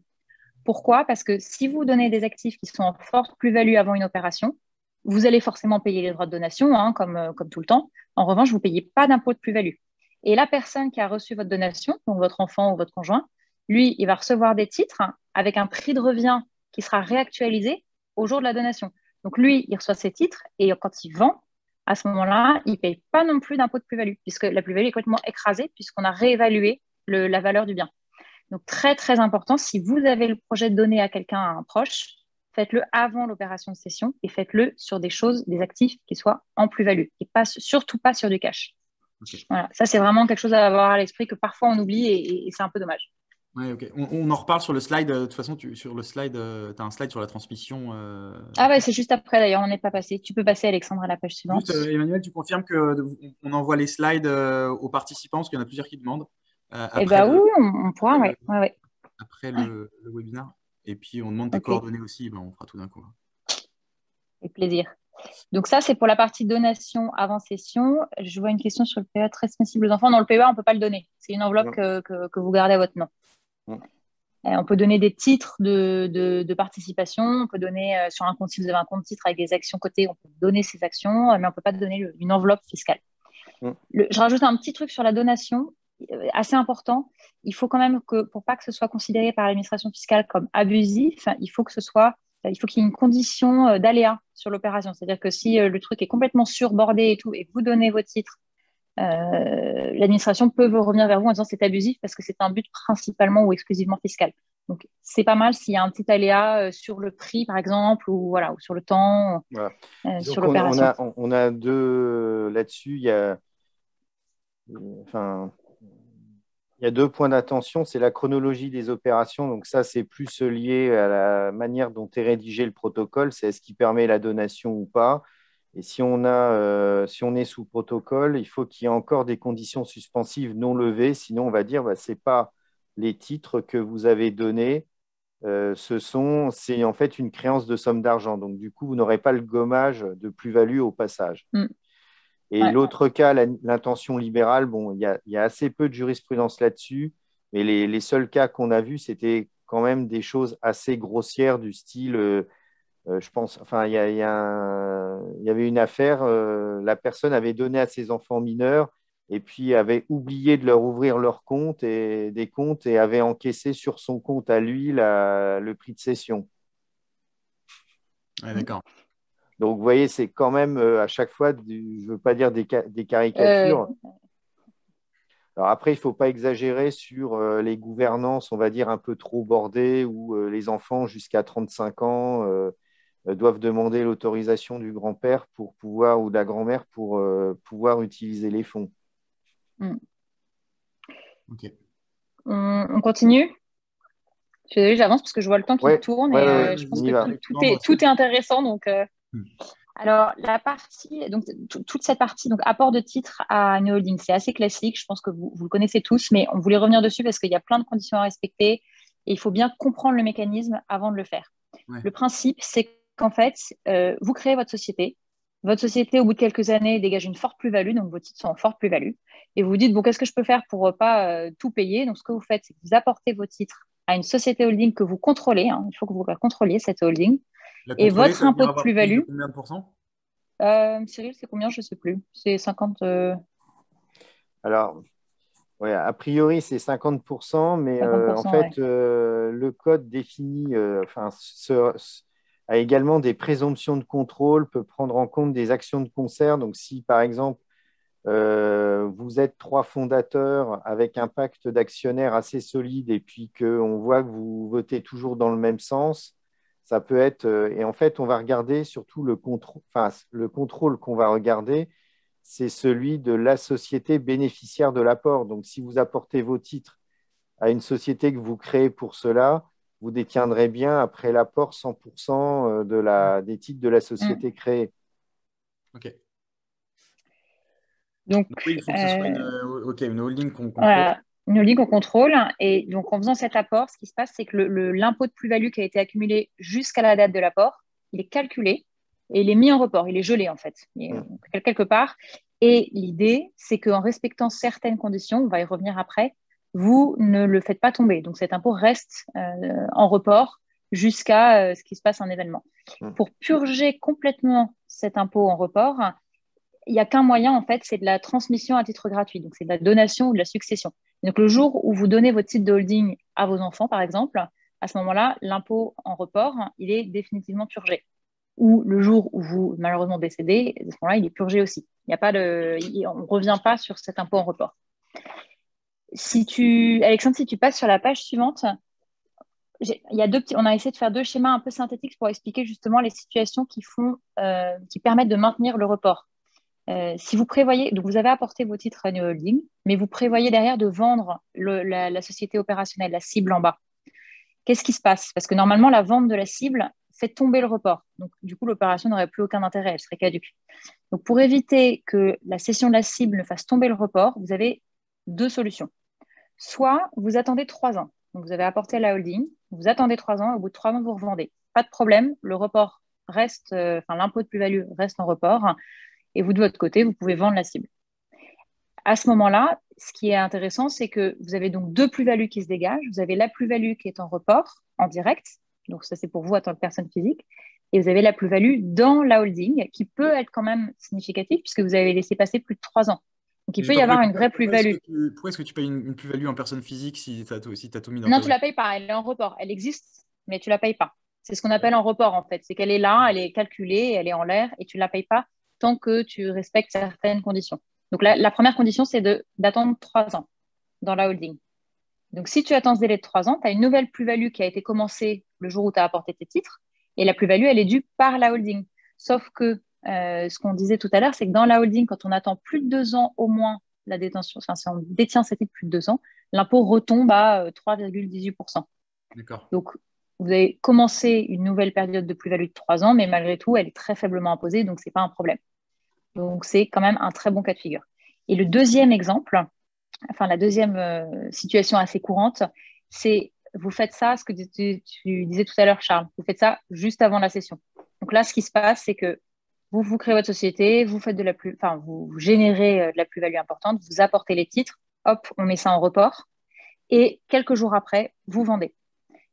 S2: Pourquoi? Parce que si vous donnez des actifs qui sont en forte plus-value avant une opération, vous allez forcément payer les droits de donation, comme tout le temps. En revanche, vous ne payez pas d'impôt de plus-value. Et la personne qui a reçu votre donation, donc votre enfant ou votre conjoint, lui, il va recevoir des titres avec un prix de revient qui sera réactualisé au jour de la donation. Donc lui, il reçoit ses titres et quand il vend, à ce moment-là, il ne paye pas non plus d'impôt de plus-value puisque la plus-value est complètement écrasée puisqu'on a réévalué la valeur du bien. Donc, très, très important, si vous avez le projet de donner à quelqu'un, à un proche, faites-le avant l'opération de cession et faites-le sur des actifs qui soient en plus-value et surtout pas sur du cash. Okay. Voilà. Ça, c'est vraiment quelque chose à avoir à l'esprit que parfois on oublie et c'est un peu dommage.
S1: Ouais, ok. On en reparle sur le slide. De toute façon, sur le slide, tu as un slide sur la transmission.
S2: Ah ouais, c'est juste après d'ailleurs, on n'est pas passé. Tu peux passer, Alexandre, à la page suivante.
S1: Juste, Emmanuel, tu confirmes qu'on envoie les slides aux participants parce qu'il y en a plusieurs qui demandent.
S2: Oui, on pourra, ouais.
S1: Après le webinaire. Et puis, on demande tes coordonnées aussi. On fera tout d'un coup.
S2: Avec plaisir. Donc, ça, c'est pour la partie donation avant session. Je vois une question sur le PEA très sensible aux enfants. Dans le PEA, on ne peut pas le donner. C'est une enveloppe que vous gardez à votre nom. On peut donner des titres de participation. On peut donner sur un compte, si vous avez un compte titre avec des actions cotées, on peut donner ces actions, mais on ne peut pas donner une enveloppe fiscale. Je rajoute un petit truc sur la donation, assez important. Il faut quand même que, pour pas que ce soit considéré par l'administration fiscale comme abusif, il faut qu'il y ait une condition d'aléa sur l'opération. C'est-à-dire que si le truc est complètement surbordé et tout, et que vous donnez vos titres, l'administration peut revenir vers vous en disant c'est abusif parce que c'est un but principalement ou exclusivement fiscal. Donc, c'est pas mal s'il y a un petit aléa sur le prix, par exemple, ou sur le temps, sur l'opération.
S3: On a deux là-dessus. Il y a 2 points d'attention. C'est la chronologie des opérations. Donc ça, c'est plus lié à la manière dont est rédigé le protocole. C'est est-ce qu'il permet la donation ou pas. Et si on est sous protocole, il faut qu'il y ait encore des conditions suspensives non levées. Sinon, on va dire ce n'est pas les titres que vous avez donnés. C'est en fait une créance de somme d'argent. Donc, du coup, vous n'aurez pas le gommage de plus-value au passage. Et l'autre cas, l'intention libérale, il y a assez peu de jurisprudence là-dessus, mais les seuls cas qu'on a vus, c'était quand même des choses assez grossières du style, je pense, il y avait une affaire, la personne avait donné à ses enfants mineurs et puis avait oublié de leur ouvrir des comptes et avait encaissé sur son compte à lui le prix de cession.
S1: D'accord.
S3: Donc, vous voyez, c'est quand même à chaque fois, je ne veux pas dire des caricatures. Alors après, il ne faut pas exagérer sur les gouvernances, on va dire, un peu trop bordées, où les enfants jusqu'à 35 ans doivent demander l'autorisation du grand-père ou de la grand-mère pour pouvoir utiliser les fonds.
S1: Ok.
S2: On continue? Je suis désolée, j'avance parce que je vois le temps qui tourne et je pense que tout est intéressant. Donc, alors, la partie, donc toute cette partie, donc apport de titres à une holding, c'est assez classique. Je pense que vous le connaissez tous, mais on voulait revenir dessus parce qu'il y a plein de conditions à respecter et il faut bien comprendre le mécanisme avant de le faire. Le principe, c'est qu'en fait, vous créez votre société. Votre société, au bout de quelques années, dégage une forte plus-value, donc vos titres sont en forte plus-value. Et vous vous dites, qu'est-ce que je peux faire pour pas tout payer? Donc, ce que vous faites, c'est que vous apportez vos titres à une société holding que vous contrôlez. Il faut que vous la contrôliez, cette holding. Et votre impôt de plus-value.
S1: Combien de pourcents?
S2: Cyril, c'est combien? Je ne sais plus. C'est 50.
S3: Alors, a priori, c'est 50%, mais
S2: 50%,
S3: en fait, le code définit, a également des présomptions de contrôle, peut prendre en compte des actions de concert. Donc, si par exemple, vous êtes 3 fondateurs avec un pacte d'actionnaires assez solide et puis qu'on voit que vous votez toujours dans le même sens, ça peut être… et en fait, on va regarder surtout le contrôle qu'on va regarder, c'est celui de la société bénéficiaire de l'apport. Donc, si vous apportez vos titres à une société que vous créez pour cela, vous détiendrez bien, après l'apport, 100% des titres de la société créée.
S1: OK.
S2: Donc,
S1: oui, il faut que ce soit une holding qu'on contrôle.
S2: Voilà, une holding qu'on contrôle. Et donc, en faisant cet apport, ce qui se passe, c'est que l'impôt de plus-value qui a été accumulé jusqu'à la date de l'apport, il est calculé et il est mis en report. Il est gelé, en fait, quelque part. Et l'idée, c'est qu'en respectant certaines conditions, on va y revenir après, vous ne le faites pas tomber. Donc, cet impôt reste en report jusqu'à ce qu'il se passe un événement. Pour purger complètement cet impôt en report, il n'y a qu'un moyen, en fait, c'est de la transmission à titre gratuit. Donc, c'est de la donation ou de la succession. Donc, le jour où vous donnez votre titre de holding à vos enfants, par exemple, à ce moment-là, l'impôt en report, il est définitivement purgé. Ou le jour où vous, malheureusement, décédez, à ce moment-là, il est purgé aussi. On ne revient pas sur cet impôt en report. Alexandre, si tu passes sur la page suivante, on a essayé de faire 2 schémas un peu synthétiques pour expliquer justement les situations qui permettent de maintenir le report. Si vous prévoyez, donc vous avez apporté vos titres à une holding, mais vous prévoyez derrière de vendre la société opérationnelle, la cible en bas. Qu'est-ce qui se passe? Parce que normalement, la vente de la cible fait tomber le report. Donc, du coup, l'opération n'aurait plus aucun intérêt, elle serait caduque. Donc, pour éviter que la cession de la cible ne fasse tomber le report, vous avez 2 solutions. Soit vous attendez 3 ans. Donc, vous avez apporté la holding, vous attendez 3 ans, et au bout de 3 ans, vous revendez. Pas de problème, le report reste, l'impôt de plus-value reste en report. Et vous, de votre côté, vous pouvez vendre la cible. à ce moment-là, ce qui est intéressant, c'est que vous avez donc deux plus-values qui se dégagent. Vous avez la plus-value qui est en report, en direct. Donc, ça, c'est pour vous en tant que personne physique. Et vous avez la plus-value dans la holding, qui peut être quand même significative, puisque vous avez laissé passer plus de 3 ans. Donc, il peut y avoir une vraie plus-value.
S1: Pourquoi est-ce que tu payes une plus-value en personne physique si tu as tout mis dans
S2: Non, tu ne la payes pas. Elle est en report. Elle existe, mais tu ne la payes pas. C'est ce qu'on appelle en report, en fait. C'est qu'elle est là, elle est calculée, elle est en l'air, et tu ne la payes pas tant que tu respectes certaines conditions. Donc, la première condition, c'est d'attendre 3 ans dans la holding. Donc, si tu attends ce délai de 3 ans, tu as une nouvelle plus-value qui a été commencée le jour où tu as apporté tes titres. Et la plus-value, elle est due par la holding. Sauf que ce qu'on disait tout à l'heure, c'est que dans la holding, quand on attend plus de 2 ans au moins la détention, enfin, si on détient ces titres plus de 2 ans, l'impôt retombe à 3,18%.
S1: D'accord.
S2: Donc, vous avez commencé une nouvelle période de plus-value de 3 ans, mais malgré tout, elle est très faiblement imposée, donc ce n'est pas un problème. Donc, c'est quand même un très bon cas de figure. Et le deuxième exemple, enfin la deuxième situation assez courante, c'est vous faites ça, ce que tu disais tout à l'heure, Charles, vous faites ça juste avant la session. Donc là, ce qui se passe, c'est que vous créez votre société, vous faites vous générez de la plus-value importante, vous apportez les titres, hop, on met ça en report, et quelques jours après, vous vendez.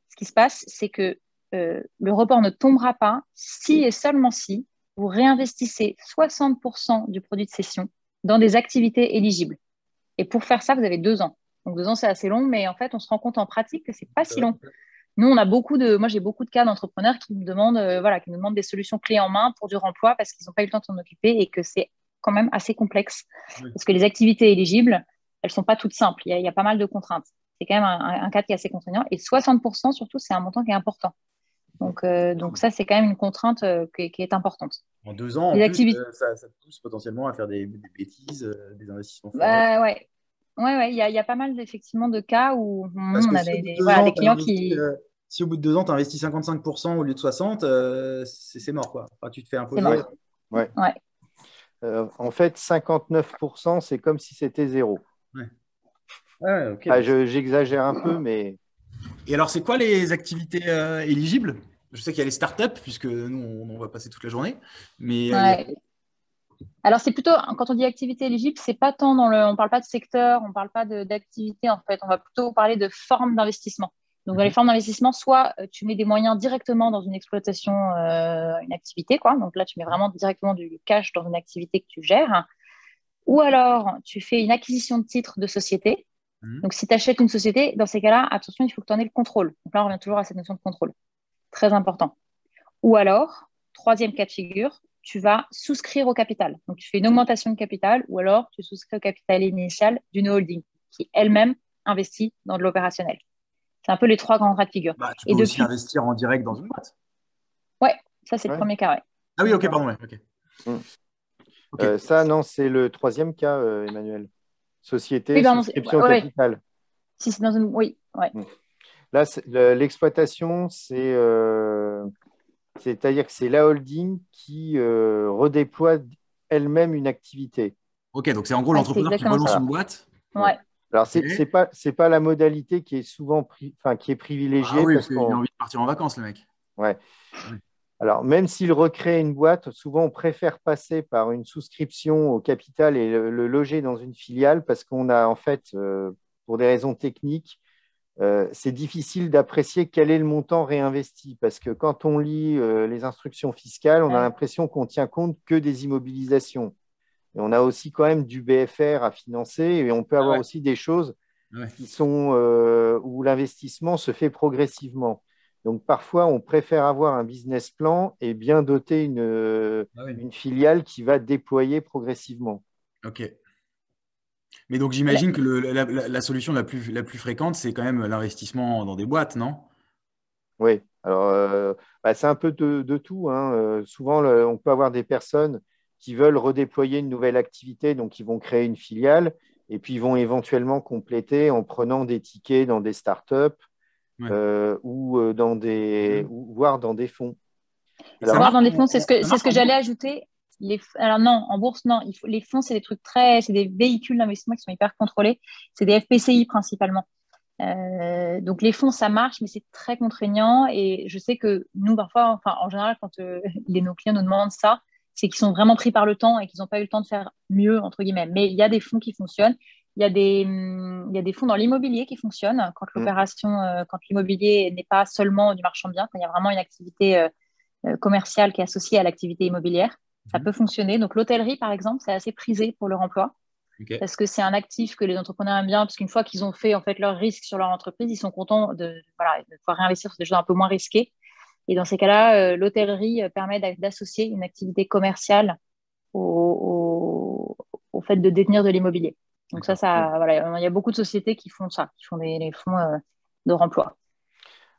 S2: Ce qui se passe, c'est que le report ne tombera pas si et seulement si vous réinvestissez 60% du produit de cession dans des activités éligibles. Et pour faire ça, vous avez 2 ans. Donc 2 ans, c'est assez long, mais en fait, on se rend compte en pratique que c'est pas si long. Nous, moi, j'ai beaucoup de cas d'entrepreneurs qui nous demandent, qui nous demandent des solutions clés en main pour du remploi parce qu'ils n'ont pas eu le temps de s'en occuper et que c'est quand même assez complexe. Oui. Parce que les activités éligibles, elles sont pas toutes simples. Il y a pas mal de contraintes. C'est quand même un cas qui est assez contraignant. Et 60%, surtout, c'est un montant qui est important. Donc ça, c'est quand même une contrainte qui est importante.
S1: En 2 ans, en plus, ça te pousse potentiellement à faire des bêtises, des investissements forts.
S2: Ouais. Il y a pas mal effectivement de cas où on a des clients qui…
S1: Si au bout de 2 ans, tu investis 55% au lieu de 60%, c'est mort, quoi. Enfin, tu te fais imposer.
S3: Ouais. En fait, 59%, c'est comme si c'était 0.
S1: Ouais, okay.
S3: J'exagère un peu, mais…
S1: Et alors, c'est quoi les activités éligibles? Je sais qu'il y a les startups, puisque nous, on va passer toute la journée. Mais
S2: alors, c'est plutôt, quand on dit activité éligible, c'est pas tant on ne parle pas de secteur, on ne parle pas d'activité, en fait. On va plutôt parler de forme d'investissement. Donc, dans les formes d'investissement, soit tu mets des moyens directement dans une exploitation, une activité, quoi. Donc là, tu mets vraiment directement du cash dans une activité que tu gères. Ou alors, tu fais une acquisition de titres de société. Donc, si tu achètes une société, dans ces cas-là, attention, il faut que tu en aies le contrôle. Donc là, on revient toujours à cette notion de contrôle. Très important. Ou alors, troisième cas de figure, tu vas souscrire au capital. Donc, tu fais une augmentation de capital ou alors tu souscris au capital initial d'une holding qui elle-même investit dans de l'opérationnel. C'est un peu les 3 grands cas de figure.
S1: Tu peux aussi investir en direct dans une boîte.
S2: Ouais, ça, c'est le premier cas. Ouais.
S1: Ah oui, ok, pardon. Ouais, okay.
S3: Ça, non, c'est le 3e cas, Emmanuel. Société, souscription au capital.
S2: Si c'est dans une… Oui, ouais.
S3: Là, l'exploitation, c'est-à-dire que c'est la holding qui redéploie elle-même une activité.
S1: Ok, donc c'est en gros l'entrepreneur qui relance une boîte.
S2: Ouais.
S3: Alors, c'est pas la modalité qui est souvent qui est privilégiée.
S1: Ah oui, parce qu'il a envie de partir en vacances, le mec.
S3: Ouais. Alors, même s'il recrée une boîte, souvent on préfère passer par une souscription au capital et le loger dans une filiale parce qu'on a, en fait, pour des raisons techniques, c'est difficile d'apprécier quel est le montant réinvesti parce que quand on lit les instructions fiscales, on a l'impression qu'on tient compte que des immobilisations. Et on a aussi quand même du BFR à financer et on peut avoir aussi des choses qui sont où l'investissement se fait progressivement. Donc, parfois, on préfère avoir un business plan et bien doter une filiale qui va déployer progressivement.
S1: OK. Mais donc, j'imagine que la solution la plus fréquente, c'est quand même l'investissement dans des boîtes, non?
S3: Oui. Alors, c'est un peu de tout. Hein. Souvent, on peut avoir des personnes qui veulent redéployer une nouvelle activité, donc ils vont créer une filiale et puis ils vont éventuellement compléter en prenant des tickets dans des startups. Ou voire dans des fonds.
S2: Voire dans des fonds, c'est ce que j'allais ajouter. Alors non, en bourse, non. Les fonds, c'est des trucs c'est des véhicules d'investissement qui sont hyper contrôlés. C'est des FPCI principalement. Donc les fonds, ça marche, mais c'est très contraignant. Et je sais que nous, parfois, en général, quand nos clients nous demandent ça, c'est qu'ils sont vraiment pris par le temps et qu'ils n'ont pas eu le temps de faire mieux, entre guillemets. Mais il y a des fonds qui fonctionnent. Il y a des fonds dans l'immobilier qui fonctionnent quand quand l'immobilier n'est pas seulement du marchand de biens, quand il y a vraiment une activité commerciale qui est associée à l'activité immobilière. Ça peut fonctionner. Donc, l'hôtellerie, par exemple, c'est assez prisé pour leur emploi.
S1: Ok.
S2: Parce que c'est un actif que les entrepreneurs aiment bien, parce qu'une fois qu'ils ont fait en fait leur risque sur leur entreprise, ils sont contents voilà, de pouvoir réinvestir sur des choses un peu moins risquées. Et dans ces cas-là, l'hôtellerie permet d'associer une activité commerciale au fait de détenir de l'immobilier. Donc voilà, il y a beaucoup de sociétés qui font ça, qui font les fonds de remploi.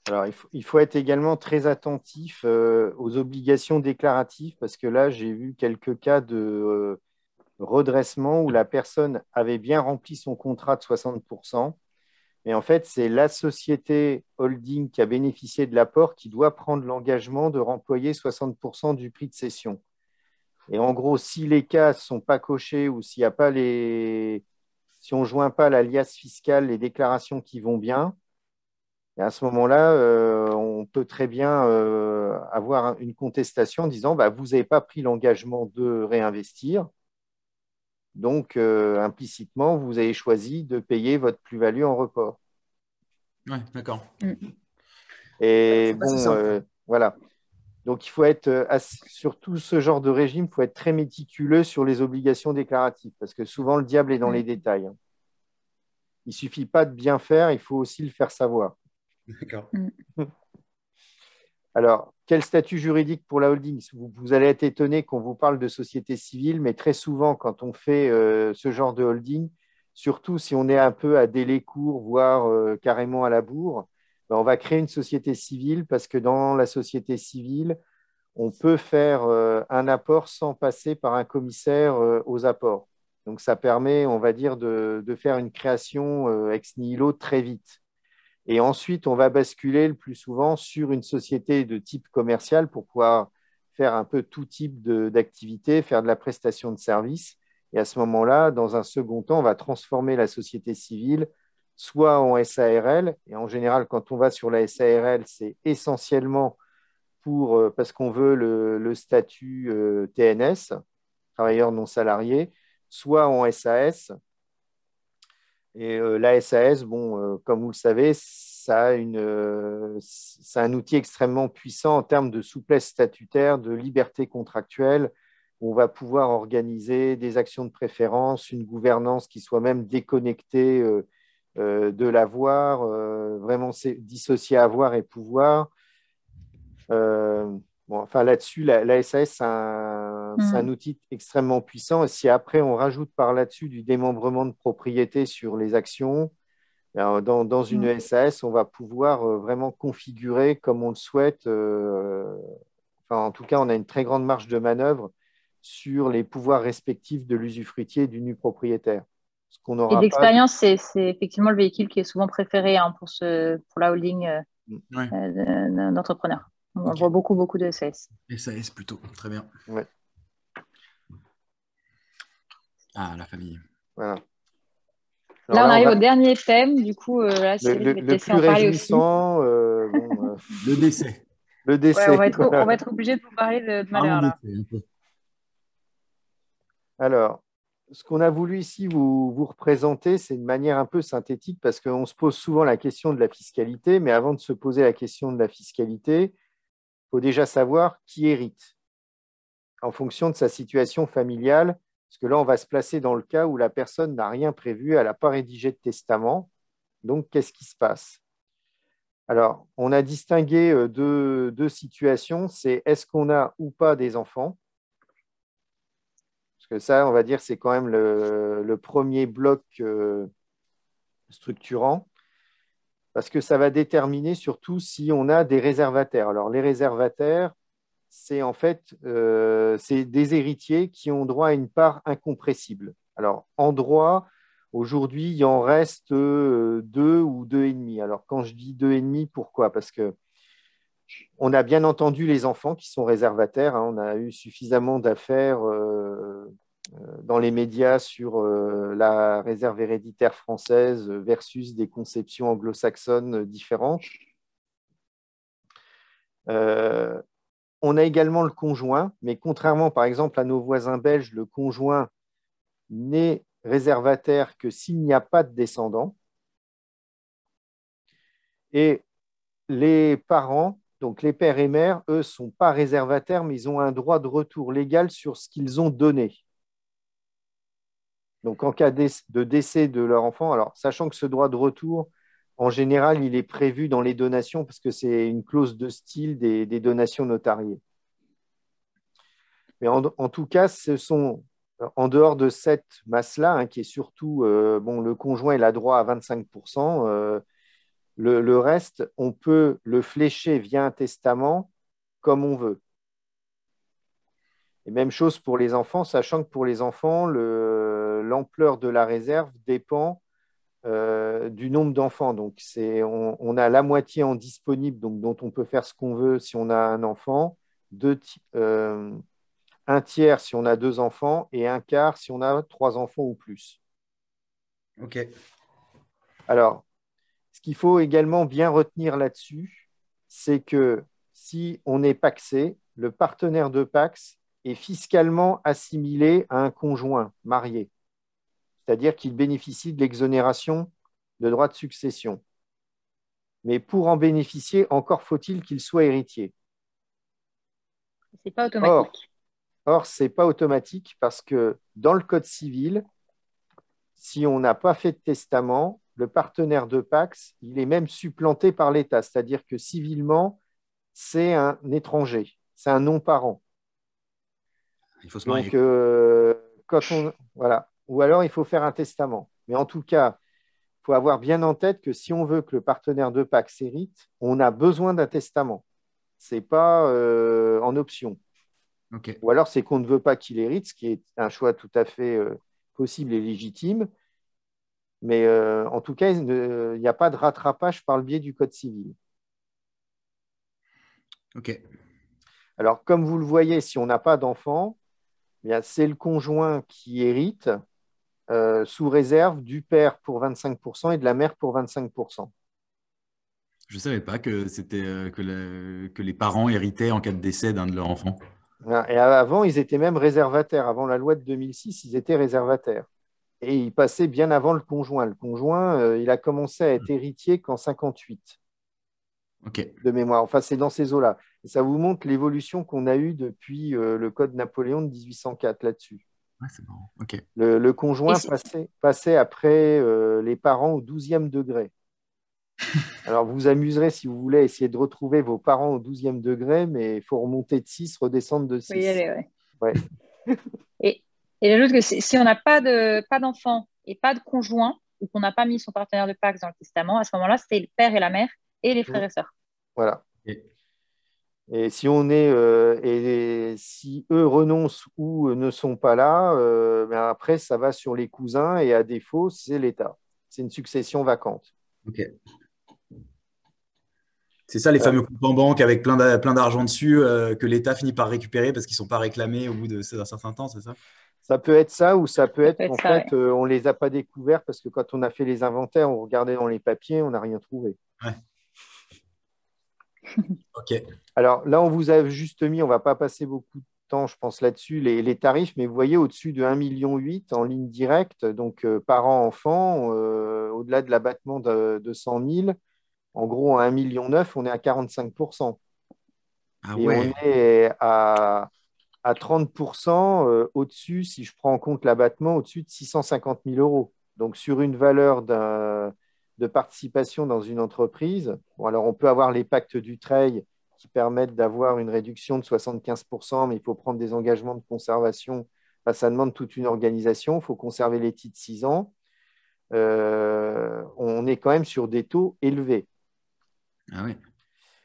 S3: Alors, il faut être également très attentif aux obligations déclaratives parce que là, j'ai vu quelques cas de redressement où la personne avait bien rempli son contrat de 60%. Mais en fait, c'est la société holding qui a bénéficié de l'apport qui doit prendre l'engagement de remployer 60% du prix de cession. Et en gros, si les cases ne sont pas cochées ou s'il y a pas si on ne joint pas l'alias fiscal, les déclarations qui vont bien, et à ce moment-là, on peut très bien avoir une contestation en disant bah, vous n'avez pas pris l'engagement de réinvestir. Donc, implicitement, vous avez choisi de payer votre plus-value en report.
S1: Ouais, d'accord.
S3: Et
S1: C'est simple.
S3: voilà. Donc, il faut être, sur tout ce genre de régime, il faut être très méticuleux sur les obligations déclaratives parce que souvent, le diable est dans les détails. Il ne suffit pas de bien faire, il faut aussi le faire savoir.
S1: D'accord.
S3: Alors, quel statut juridique pour la holding? Vous allez être étonné qu'on vous parle de société civile, mais très souvent, quand on fait ce genre de holding, surtout si on est un peu à délai court, voire carrément à la bourre, ben, on va créer une société civile parce que dans la société civile, on peut faire un apport sans passer par un commissaire aux apports. Donc, ça permet, on va dire, de faire une création ex nihilo très vite. Et ensuite, on va basculer le plus souvent sur une société de type commercial pour pouvoir faire un peu tout type d'activité, faire de la prestation de services. Et à ce moment-là, dans un second temps, on va transformer la société civile soit en SARL. Et en général, quand on va sur la SARL, c'est essentiellement parce qu'on veut le statut TNS, travailleur non salarié, soit en SAS. Et la SAS, bon, comme vous le savez, c'est un outil extrêmement puissant en termes de souplesse statutaire, de liberté contractuelle. On va pouvoir organiser des actions de préférence, une gouvernance qui soit même déconnectée de l'avoir, vraiment dissocier avoir et pouvoir. Bon, enfin, là-dessus, la SAS, c'est un outil extrêmement puissant. Et si après, on rajoute par là-dessus du démembrement de propriété sur les actions, dans une SAS, on va pouvoir vraiment configurer comme on le souhaite. Enfin, en tout cas, on a une très grande marge de manœuvre sur les pouvoirs respectifs de l'usufruitier et du nu propriétaire. Ce qu'on
S2: Et
S3: n'aura pas.
S2: d'expérience, c'est effectivement le véhicule qui est souvent préféré pour la holding
S1: Ouais.
S2: d'entrepreneurs. On
S1: Ok.
S2: voit beaucoup, beaucoup de SAS.
S1: SAS plutôt, très bien.
S3: Ouais,
S1: Ah, la famille.
S3: voilà.
S2: Là,
S3: Alors
S2: on
S3: là,
S2: arrive au dernier thème. Du coup, là, Cyril, je vais te
S3: le
S2: laisser
S3: plus
S2: en parler aussi.
S3: réjouissant,
S1: Le décès.
S3: le
S2: Ouais,
S3: décès.
S2: on va être obligé de vous parler de
S1: Vraiment
S2: malheur, là.
S1: décès, un peu.
S3: Alors, ce qu'on a voulu ici vous représenter, c'est une manière un peu synthétique parce qu'on se pose souvent la question de la fiscalité, mais avant de se poser la question de la fiscalité, il faut déjà savoir qui hérite en fonction de sa situation familiale, parce que là, on va se placer dans le cas où la personne n'a rien prévu, elle n'a pas rédigé de testament. Donc, qu'est-ce qui se passe? Alors, on a distingué deux situations, c'est est-ce qu'on a ou pas des enfants? Parce que ça, on va dire, c'est quand même le premier bloc structurant, parce que ça va déterminer surtout si on a des réservataires. Alors, les réservataires, c'est en fait c'est des héritiers qui ont droit à une part incompressible. Alors, en droit, aujourd'hui, il en reste 2 ou 2,5. Alors, quand je dis 2,5, pourquoi? Parce que on a bien entendu les enfants qui sont réservataires. Hein. On a eu suffisamment d'affaires dans les médias sur la réserve héréditaire française versus des conceptions anglo-saxonnes différentes. on a également le conjoint, mais contrairement par exemple à nos voisins belges, le conjoint n'est réservataire que s'il n'y a pas de descendants. Et les parents, donc les pères et mères, eux, ne sont pas réservataires, mais ils ont un droit de retour légal sur ce qu'ils ont donné. Donc, en cas de décès de leur enfant, alors sachant que ce droit de retour, en général, il est prévu dans les donations parce que c'est une clause de style des donations notariées. Mais en tout cas, ce sont, en dehors de cette masse-là, hein, qui est surtout, le conjoint, il a droit à 25%, le reste, on peut le flécher via un testament comme on veut. Et même chose pour les enfants, sachant que pour les enfants, l'ampleur de la réserve dépend du nombre d'enfants. Donc, on a la moitié en disponible, donc, dont on peut faire ce qu'on veut si on a un enfant, un tiers si on a 2 enfants et un quart si on a 3 enfants ou plus.
S1: OK.
S3: Alors, ce qu'il faut également bien retenir là-dessus, c'est que si on est pacsé, le partenaire de Pacs est fiscalement assimilé à un conjoint marié, c'est-à-dire qu'il bénéficie de l'exonération de droits de succession. Mais pour en bénéficier, encore faut-il qu'il soit héritier.
S2: Ce n'est pas automatique.
S3: Or, ce n'est pas automatique parce que dans le Code civil, si on n'a pas fait de testament, le partenaire de Pacs, il est même supplanté par l'État, c'est-à-dire que civilement, c'est un étranger, c'est un non-parent.
S1: Il faut se marier.
S3: Donc, voilà. Ou alors, il faut faire un testament. Mais en tout cas, il faut avoir bien en tête que si on veut que le partenaire de Pacs hérite, on a besoin d'un testament. Ce n'est pas en option.
S1: Okay.
S3: Ou alors, c'est qu'on ne veut pas qu'il hérite, ce qui est un choix tout à fait possible et légitime. Mais en tout cas, il n'y a pas de rattrapage par le biais du Code civil.
S1: OK.
S3: Alors, comme vous le voyez, si on n'a pas d'enfant, c'est le conjoint qui hérite sous réserve du père pour 25% et de la mère pour 25%.
S1: Je ne savais pas que c'était que les parents héritaient en cas de décès d'un de leurs enfants.
S3: Et avant, ils étaient même réservataires. Avant la loi de 2006, ils étaient réservataires. Et ils passaient bien avant le conjoint. Le conjoint, il a commencé à être héritier qu'en 58.
S1: OK.
S3: De mémoire. Enfin, c'est dans ces eaux-là. Et ça vous montre l'évolution qu'on a eue depuis le Code Napoléon de 1804 là-dessus.
S1: Ouais, c'est marrant. OK.
S3: Le conjoint passait après les parents au 12e degré. Alors, vous vous amuserez si vous voulez essayer de retrouver vos parents au 12e degré, mais il faut remonter de 6, redescendre de 6.
S2: Oui, allez,
S3: ouais.
S2: Et j'ajoute que si on n'a pas d'enfant et pas de conjoint, ou qu'on n'a pas mis son partenaire de Pacs dans le testament, à ce moment-là, c'était le père et la mère et les frères et sœurs.
S3: Voilà. Et si on est et si eux renoncent ou ne sont pas là, après ça va sur les cousins et à défaut c'est l'État. C'est une succession vacante.
S1: OK. C'est ça les fameux comptes en banque avec plein d'argent dessus que l'État finit par récupérer parce qu'ils ne sont pas réclamés au bout d'un certain temps, c'est ça?
S3: Ça peut être ça ou ça peut être qu'en fait on ne les a pas découverts parce que quand on a fait les inventaires, on regardait dans les papiers, on n'a rien trouvé.
S1: Ouais. OK.
S3: Alors là, on vous a juste mis, on ne va pas passer beaucoup de temps, je pense, là-dessus, les tarifs, mais vous voyez au-dessus de 1,8 million en ligne directe, donc parents-enfants, au-delà de l'abattement de 100 000, en gros, à 1,9 million, on est à 45%.
S1: Ah
S3: et
S1: ouais.
S3: on est à 30% au-dessus, si je prends en compte l'abattement, au-dessus de 650 000 euros. Donc, sur une valeur de participation dans une entreprise, bon, alors on peut avoir les pactes Dutreil qui permettent d'avoir une réduction de 75%, mais il faut prendre des engagements de conservation. Enfin, ça demande toute une organisation. Il faut conserver les titres 6 ans. On est quand même sur des taux élevés.
S1: Ah oui.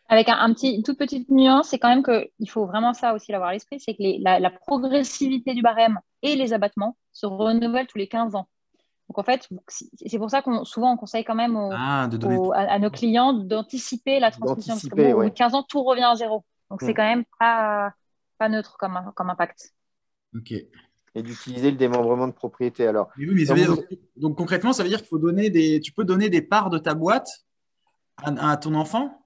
S2: Avec une toute petite nuance, c'est quand même qu'il faut vraiment ça aussi l'avoir à l'esprit, c'est que la progressivité du barème et les abattements se renouvellent tous les 15 ans. Donc en fait, c'est pour ça souvent on conseille quand même à nos clients d'anticiper la transmission. Parce que au bout de 15 ans, tout revient à zéro. Donc c'est quand même pas neutre comme impact.
S1: OK.
S3: Et d'utiliser le démembrement de propriété. Alors,
S1: oui, mais donc concrètement, ça veut dire qu'il faut tu peux donner des parts de ta boîte à ton enfant?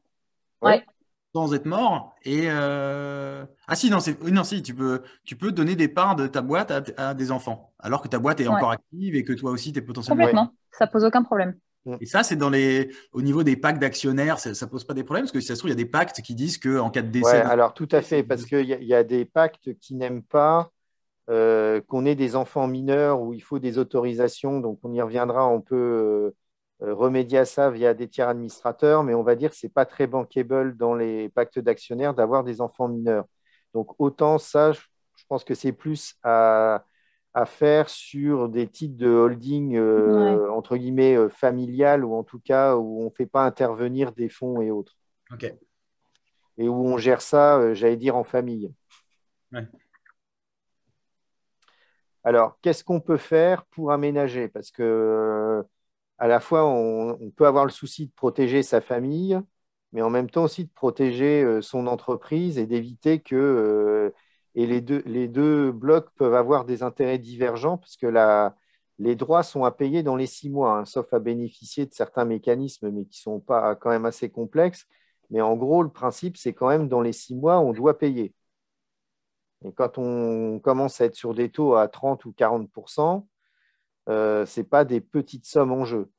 S3: Ouais.
S1: sans être mort. Ah si, non, oui, non, si, tu peux donner des parts de ta boîte à des enfants, alors que ta boîte est
S2: Ouais,
S1: encore active et que toi aussi, tu es potentiellement.
S3: Ouais.
S2: complètement. Ça pose aucun problème.
S1: Et ça, c'est au niveau des pactes d'actionnaires, ça pose pas des problèmes, parce que si ça se trouve, il y a des pactes qui disent qu'en cas de
S3: Ouais,
S1: décès d'un
S3: alors tout à fait,
S1: c'est-
S3: parce qu'il y a des pactes qui n'aiment pas qu'on ait des enfants mineurs où il faut des autorisations. Donc, on y reviendra, on peut remédier à ça via des tiers administrateurs, mais on va dire que ce n'est pas très bankable dans les pactes d'actionnaires d'avoir des enfants mineurs. Donc, autant ça, je pense que c'est plus à faire sur des titres de holding,
S2: Ouais.
S3: entre guillemets, familial, ou en tout cas où on ne fait pas intervenir des fonds et autres.
S1: Ok.
S3: Et où on gère ça, j'allais dire, en famille.
S1: Ouais.
S3: Alors, qu'est-ce qu'on peut faire pour aménager? Parce que à la fois, on peut avoir le souci de protéger sa famille, mais en même temps aussi de protéger son entreprise et d'éviter que et les deux blocs peuvent avoir des intérêts divergents, parce que les droits sont à payer dans les 6 mois, hein, sauf à bénéficier de certains mécanismes, mais qui sont pas quand même assez complexes. Mais en gros, le principe, c'est quand même dans les 6 mois, on doit payer. Et quand on commence à être sur des taux à 30 ou 40%, ce n'est pas des petites sommes en jeu.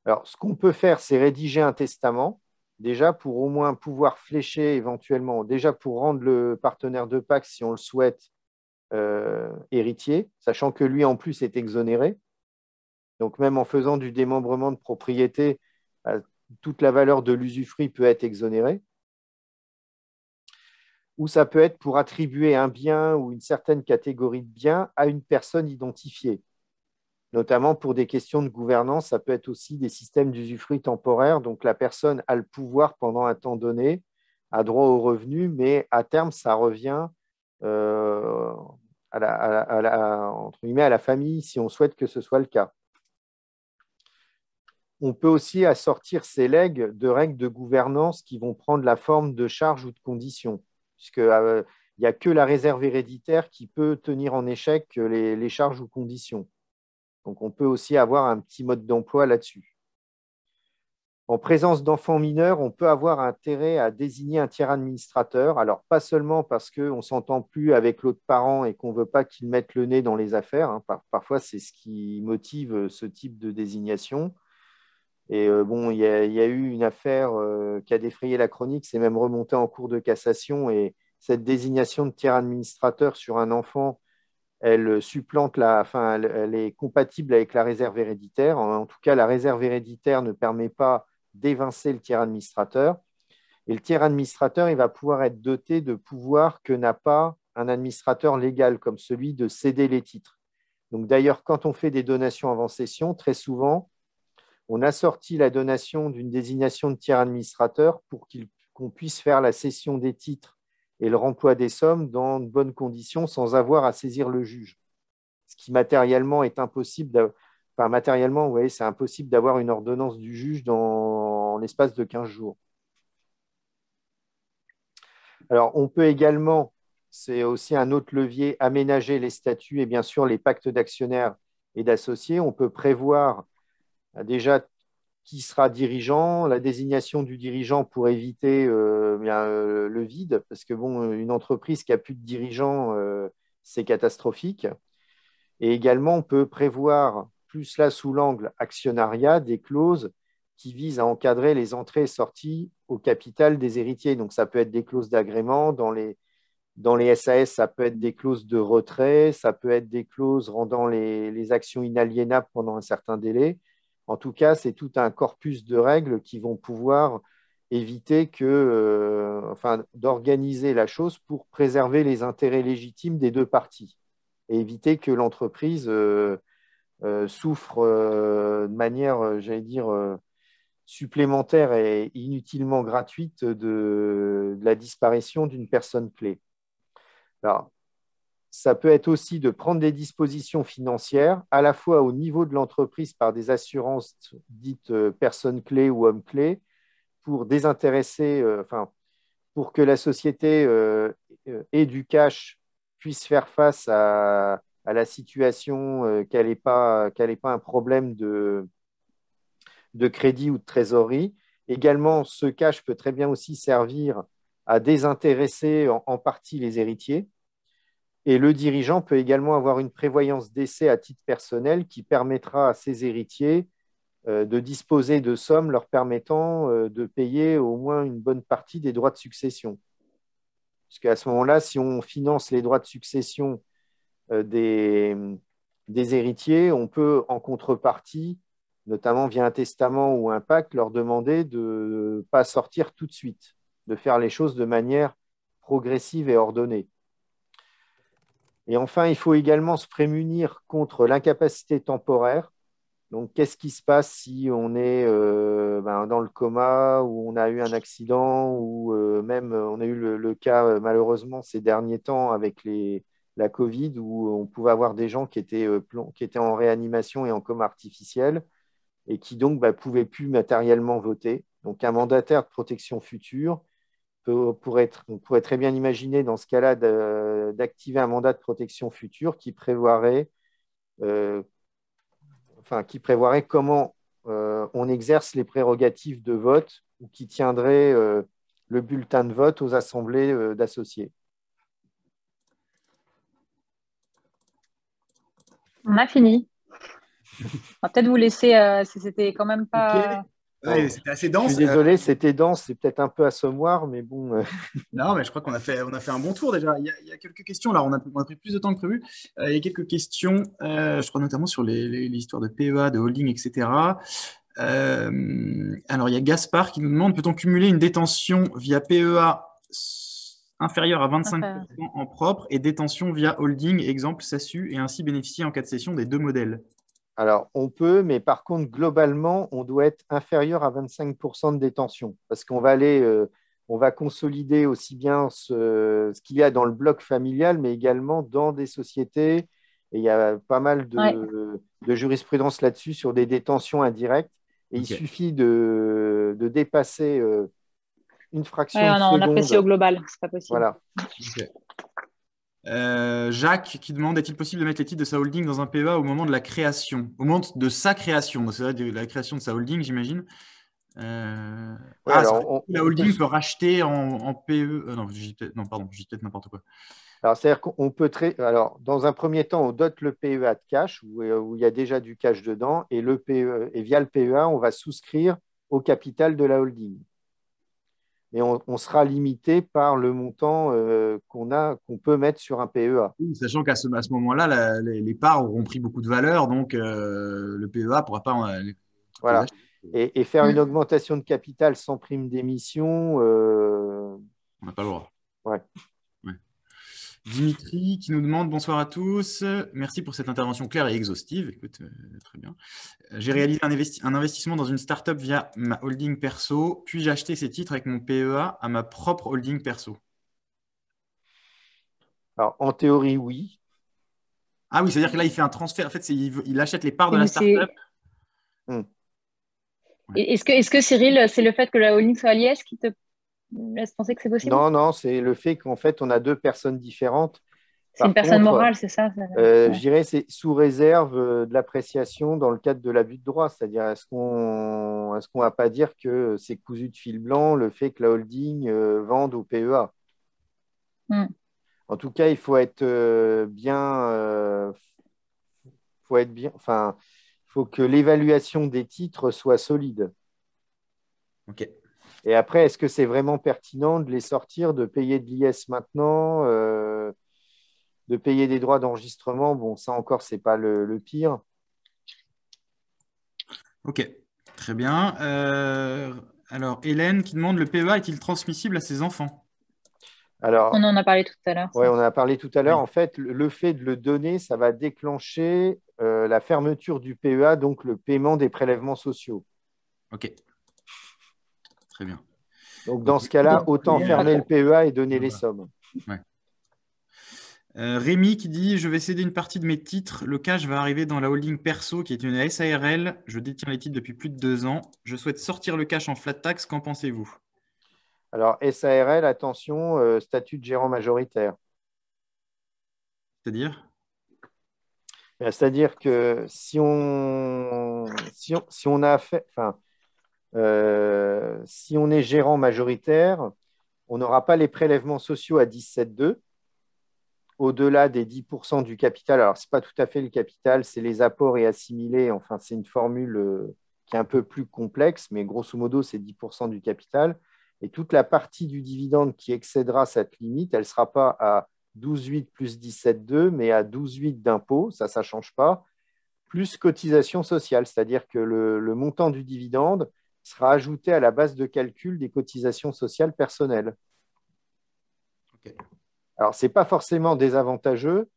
S3: Alors, ce qu'on peut faire, c'est rédiger un testament, déjà pour au moins pouvoir flécher éventuellement, déjà pour rendre le partenaire de pacte, si on le souhaite, héritier, sachant que lui, en plus, est exonéré. Donc, même en faisant du démembrement de propriété, toute la valeur de l'usufruit peut être exonérée. Ou ça peut être pour attribuer un bien ou une certaine catégorie de biens à une personne identifiée. Notamment pour des questions de gouvernance, ça peut être aussi des systèmes d'usufruit temporaire. Donc, la personne a le pouvoir pendant un temps donné, a droit aux revenus, mais à terme, ça revient euh, entre guillemets, à la famille, si on souhaite que ce soit le cas. On peut aussi assortir ces legs de règles de gouvernance qui vont prendre la forme de charges ou de conditions, puisque il n'y a que la réserve héréditaire qui peut tenir en échec les charges ou conditions. Donc, on peut aussi avoir un petit mode d'emploi là-dessus. En présence d'enfants mineurs, on peut avoir intérêt à désigner un tiers administrateur. Alors, pas seulement parce qu'on ne s'entend plus avec l'autre parent et qu'on ne veut pas qu'il mette le nez dans les affaires. Hein. Parfois, c'est ce qui motive ce type de désignation. Et bon, il y a eu une affaire qui a défrayé la chronique, c'est même remonté en cour de cassation. Et cette désignation de tiers administrateur sur un enfant, elle supplante enfin, elle est compatible avec la réserve héréditaire. En tout cas, la réserve héréditaire ne permet pas d'évincer le tiers administrateur. Et le tiers administrateur, il va pouvoir être doté de pouvoirs que n'a pas un administrateur légal, comme celui de céder les titres. Donc d'ailleurs, quand on fait des donations avant cession, très souvent, on assortit la donation d'une désignation de tiers administrateur pour qu'on puisse faire la cession des titres et le remploi des sommes dans de bonnes conditions sans avoir à saisir le juge. Ce qui matériellement est impossible. Enfin, matériellement, vous voyez, c'est impossible d'avoir une ordonnance du juge en l'espace de 15 jours. Alors, on peut également, c'est aussi un autre levier, aménager les statuts et bien sûr les pactes d'actionnaires et d'associés. On peut prévoir déjà qui sera dirigeant, la désignation du dirigeant pour éviter le vide, parce que bon, une entreprise qui a plus de dirigeants, c'est catastrophique. Et également, on peut prévoir, plus là sous l'angle actionnariat, des clauses qui visent à encadrer les entrées et sorties au capital des héritiers. Donc, ça peut être des clauses d'agrément. Dans les SAS, ça peut être des clauses de retrait, ça peut être des clauses rendant les actions inaliénables pendant un certain délai. En tout cas, c'est tout un corpus de règles qui vont pouvoir éviter enfin, d'organiser la chose pour préserver les intérêts légitimes des deux parties et éviter que l'entreprise souffre de manière, j'allais dire, supplémentaire et inutilement gratuite de la disparition d'une personne clé. Alors, ça peut être aussi de prendre des dispositions financières, à la fois au niveau de l'entreprise par des assurances dites personnes clés ou hommes clés, pour désintéresser, enfin, pour que la société ait du cash, puisse faire face à la situation, qu'elle n'ait pas un problème de crédit ou de trésorerie, Également, ce cash peut très bien aussi servir à désintéresser en partie les héritiers. Et le dirigeant peut également avoir une prévoyance décès à titre personnel qui permettra à ses héritiers de disposer de sommes leur permettant de payer au moins une bonne partie des droits de succession. Puisqu'à ce moment-là, si on finance les droits de succession des héritiers, on peut, en contrepartie, notamment via un testament ou un pacte, leur demander de ne pas sortir tout de suite, de faire les choses de manière progressive et ordonnée. Et enfin, il faut également se prémunir contre l'incapacité temporaire. Donc, qu'est-ce qui se passe si on est dans le coma ou on a eu un accident ou même on a eu le cas malheureusement ces derniers temps avec la Covid où on pouvait avoir des gens qui étaient en réanimation et en coma artificiel et qui donc ne pouvaient plus matériellement voter. Donc, un mandataire de protection future on pourrait très bien imaginer dans ce cas-là d'activer un mandat de protection future qui prévoirait comment on exerce les prérogatives de vote ou qui tiendrait le bulletin de vote aux assemblées d'associés.
S2: On a fini. On va peut-être vous laisser, si c'était quand même pas…
S1: Ok. Ouais, c'était assez dense.
S3: Je suis désolé, c'était dense, c'est peut-être un peu assommoir, mais bon.
S1: Non, mais je crois qu'on a fait un bon tour déjà. Il y a quelques questions, là, on a pris plus de temps que prévu. Il y a quelques questions, je crois notamment sur les histoires de PEA, de holding, etc. Alors, il y a Gaspard qui nous demande, peut-on cumuler une détention via PEA inférieure à 25% en propre et détention via holding, exemple SASU, et ainsi bénéficier en cas de cession des deux modèles?
S3: Alors, on peut, mais par contre, globalement, on doit être inférieur à 25% de détention parce qu'on va on va consolider aussi bien ce qu'il y a dans le bloc familial, mais également dans des sociétés. Et il y a pas mal de jurisprudence là-dessus sur des détentions indirectes. Et il suffit de dépasser une fraction de seconde.
S2: On apprécie au global, c'est pas possible.
S3: Voilà.
S1: Jacques qui demande, est-il possible de mettre les titres de sa holding dans un PEA au moment de la création, au moment de sa création, c'est vrai, de la création de sa holding, j'imagine. La holding peut racheter en PE. Non, pardon, je dis peut-être n'importe quoi.
S3: Alors, c'est-à-dire qu'on peut dans un premier temps, on dote le PEA de cash où il y a déjà du cash dedans et via le PEA, on va souscrire au capital de la holding. Et on sera limité par le montant qu'on peut mettre sur un PEA.
S1: Oui, sachant qu'à ce moment-là, les parts auront pris beaucoup de valeur, donc le PEA ne pourra pas
S3: voilà. Et faire une augmentation de capital sans prime d'émission,
S1: on n'a pas le droit.
S3: Ouais.
S1: Dimitri qui nous demande, bonsoir à tous, merci pour cette intervention claire et exhaustive. Écoute, très bien. J'ai réalisé un investissement dans une startup via ma holding perso, puis j'ai acheté ces titres avec mon PEA à ma propre holding perso.
S3: Alors, en théorie, oui.
S1: Ah oui, c'est-à-dire que là, il fait un transfert. En fait, il achète les parts de la startup.
S2: Est-ce que Cyril, c'est le fait que la holding soit à Liège qui te laisse penser que c'est possible?
S3: Non, c'est le fait qu'en fait, on a deux personnes différentes.
S2: C'est une personne morale, c'est ça?
S3: Je dirais c'est sous réserve de l'appréciation dans le cadre de l'abus de droit. C'est-à-dire, est-ce qu'on ne va pas dire que c'est cousu de fil blanc le fait que la holding vende au PEA? En tout cas, il faut être bien. Enfin, il faut que l'évaluation des titres soit solide.
S1: Ok.
S3: Et après, est-ce que c'est vraiment pertinent de les sortir, de payer de l'IS maintenant, de payer des droits d'enregistrement? Bon, ça encore, ce n'est pas le pire.
S1: Ok, très bien. Alors, Hélène qui demande, le PEA est-il transmissible à ses enfants?
S3: Alors,
S2: on en a parlé tout à l'heure.
S3: Oui, on en a parlé tout à l'heure. En fait, le fait de le donner, ça va déclencher la fermeture du PEA, donc le paiement des prélèvements sociaux.
S1: Ok. Très bien.
S3: Donc, dans ce cas-là, autant fermer le PEA et donner les sommes.
S1: Ouais. Rémi qui dit, je vais céder une partie de mes titres. Le cash va arriver dans la holding perso qui est une SARL. Je détiens les titres depuis plus de 2 ans. Je souhaite sortir le cash en flat tax. Qu'en pensez-vous?
S3: Alors, SARL, attention, statut de gérant majoritaire.
S1: C'est-à-dire?
S3: C'est-à-dire que si on a fait… Enfin, Si on est gérant majoritaire, on n'aura pas les prélèvements sociaux à 17,2 au-delà des 10% du capital. Alors, ce n'est pas tout à fait le capital, c'est les apports et assimilés. Enfin, c'est une formule qui est un peu plus complexe, mais grosso modo, c'est 10% du capital. Et toute la partie du dividende qui excédera cette limite, elle ne sera pas à 12,8 plus 17,2, mais à 12,8 d'impôt, ça ne change pas, plus cotisation sociale, c'est-à-dire que le montant du dividende sera ajouté à la base de calcul des cotisations sociales personnelles.
S1: Okay.
S3: Alors, ce n'est pas forcément désavantageux,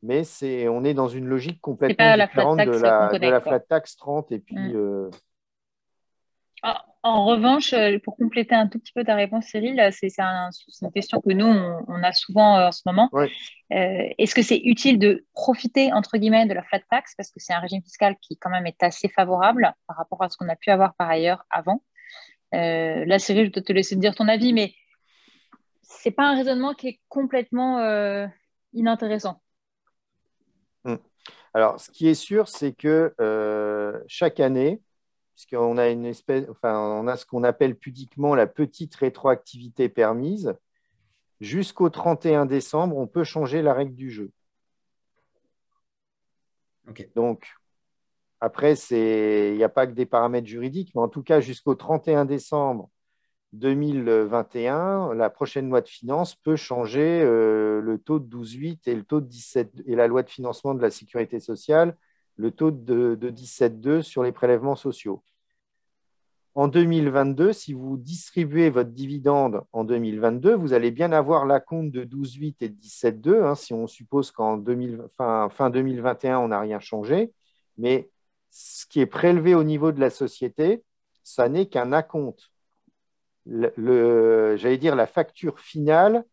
S3: mais on est dans une logique complètement différente de la flat tax 30. Et puis,
S2: En revanche, pour compléter un tout petit peu ta réponse, Cyril, c'est une question que nous, on a souvent en ce moment.
S3: Oui.
S2: Est-ce que c'est utile de profiter, entre guillemets, de la flat tax parce que c'est un régime fiscal qui, quand même, est assez favorable par rapport à ce qu'on a pu avoir par ailleurs avant. Là, Cyril, je vais te laisser dire ton avis, mais ce n'est pas un raisonnement qui est complètement inintéressant.
S3: Alors, ce qui est sûr, c'est que chaque année, puisqu'on a on a ce qu'on appelle pudiquement la petite rétroactivité permise, jusqu'au 31 décembre, on peut changer la règle du jeu.
S1: Okay.
S3: Donc, après, il n'y a pas que des paramètres juridiques, mais en tout cas, jusqu'au 31 décembre 2021, la prochaine loi de finances peut changer le taux de 12,8 et le taux de 17, et la loi de financement de la sécurité sociale, le taux de 17,2 sur les prélèvements sociaux. En 2022, si vous distribuez votre dividende en 2022, vous allez bien avoir l'acompte de 12,8 et de 17,2, hein, si on suppose qu'en fin 2021, on n'a rien changé. Mais ce qui est prélevé au niveau de la société, ça n'est qu'un acompte. J'allais dire, la facture finale,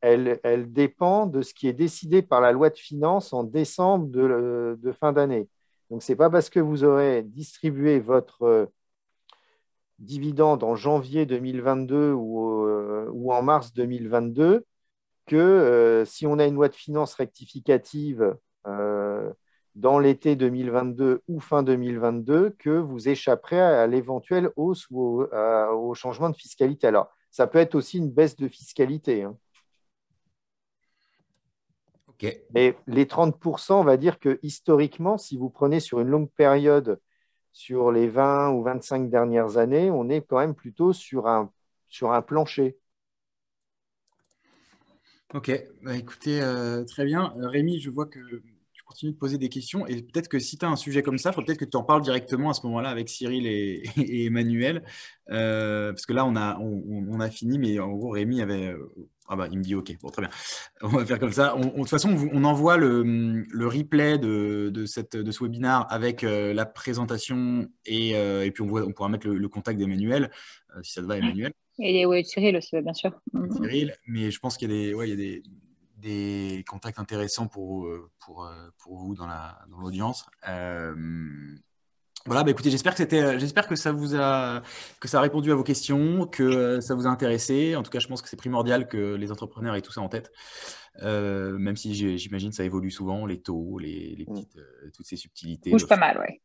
S3: elle dépend de ce qui est décidé par la loi de finances en décembre de fin d'année. Donc, ce n'est pas parce que vous aurez distribué votre dividende en janvier 2022 ou en mars 2022 que si on a une loi de finances rectificative dans l'été 2022 ou fin 2022, que vous échapperez à l'éventuelle hausse ou au changement de fiscalité. Alors, ça peut être aussi une baisse de fiscalité. Hein.
S1: Okay.
S3: Et les 30%, on va dire que historiquement, si vous prenez sur une longue période, sur les 20 ou 25 dernières années, on est quand même plutôt sur un plancher.
S1: Ok, bah, écoutez, très bien. Rémi, je vois que tu continues de poser des questions et peut-être que si tu as un sujet comme ça, il faut peut-être que tu en parles directement à ce moment-là avec Cyril et Emmanuel. Parce que là, on a fini, mais en gros, Rémi avait… Ah bah, il me dit OK, bon, très bien. On va faire comme ça. De toute façon, on envoie le replay de ce webinaire avec la présentation et puis on pourra mettre le contact d'Emmanuel, si ça te va, Emmanuel.
S2: Et Cyril aussi, bien sûr.
S1: Cyril, mais je pense qu'il y a des contacts intéressants pour vous dans l'audience. Voilà, bah écoutez, j'espère que ça a répondu à vos questions, que ça vous a intéressé. En tout cas, je pense que c'est primordial que les entrepreneurs aient tout ça en tête. Même si j'imagine ça évolue souvent, les taux, les petites, toutes ces subtilités.
S2: Bouge pas mal, ouais.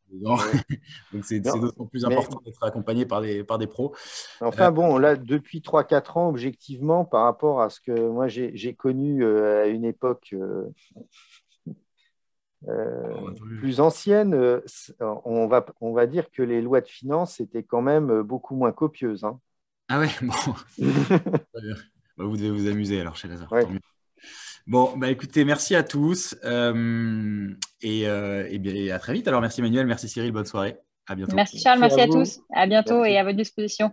S1: Donc c'est d'autant plus important d'être accompagné par des pros.
S3: Enfin bon, là, depuis 3-4 ans, objectivement, par rapport à ce que moi j'ai connu à une époque plus ancienne, on va dire que les lois de finances étaient quand même beaucoup moins copieuses. Hein.
S1: Ah ouais, bon. Bah, vous devez vous amuser alors chez Lazare.
S3: Ouais.
S1: Bon, bah écoutez, merci à tous et bien, à très vite. Alors merci Emmanuel, merci Cyril, bonne soirée. À bientôt.
S2: Merci Charles, merci à
S3: vous.
S2: tous. À bientôt
S3: Merci.
S2: et à votre disposition.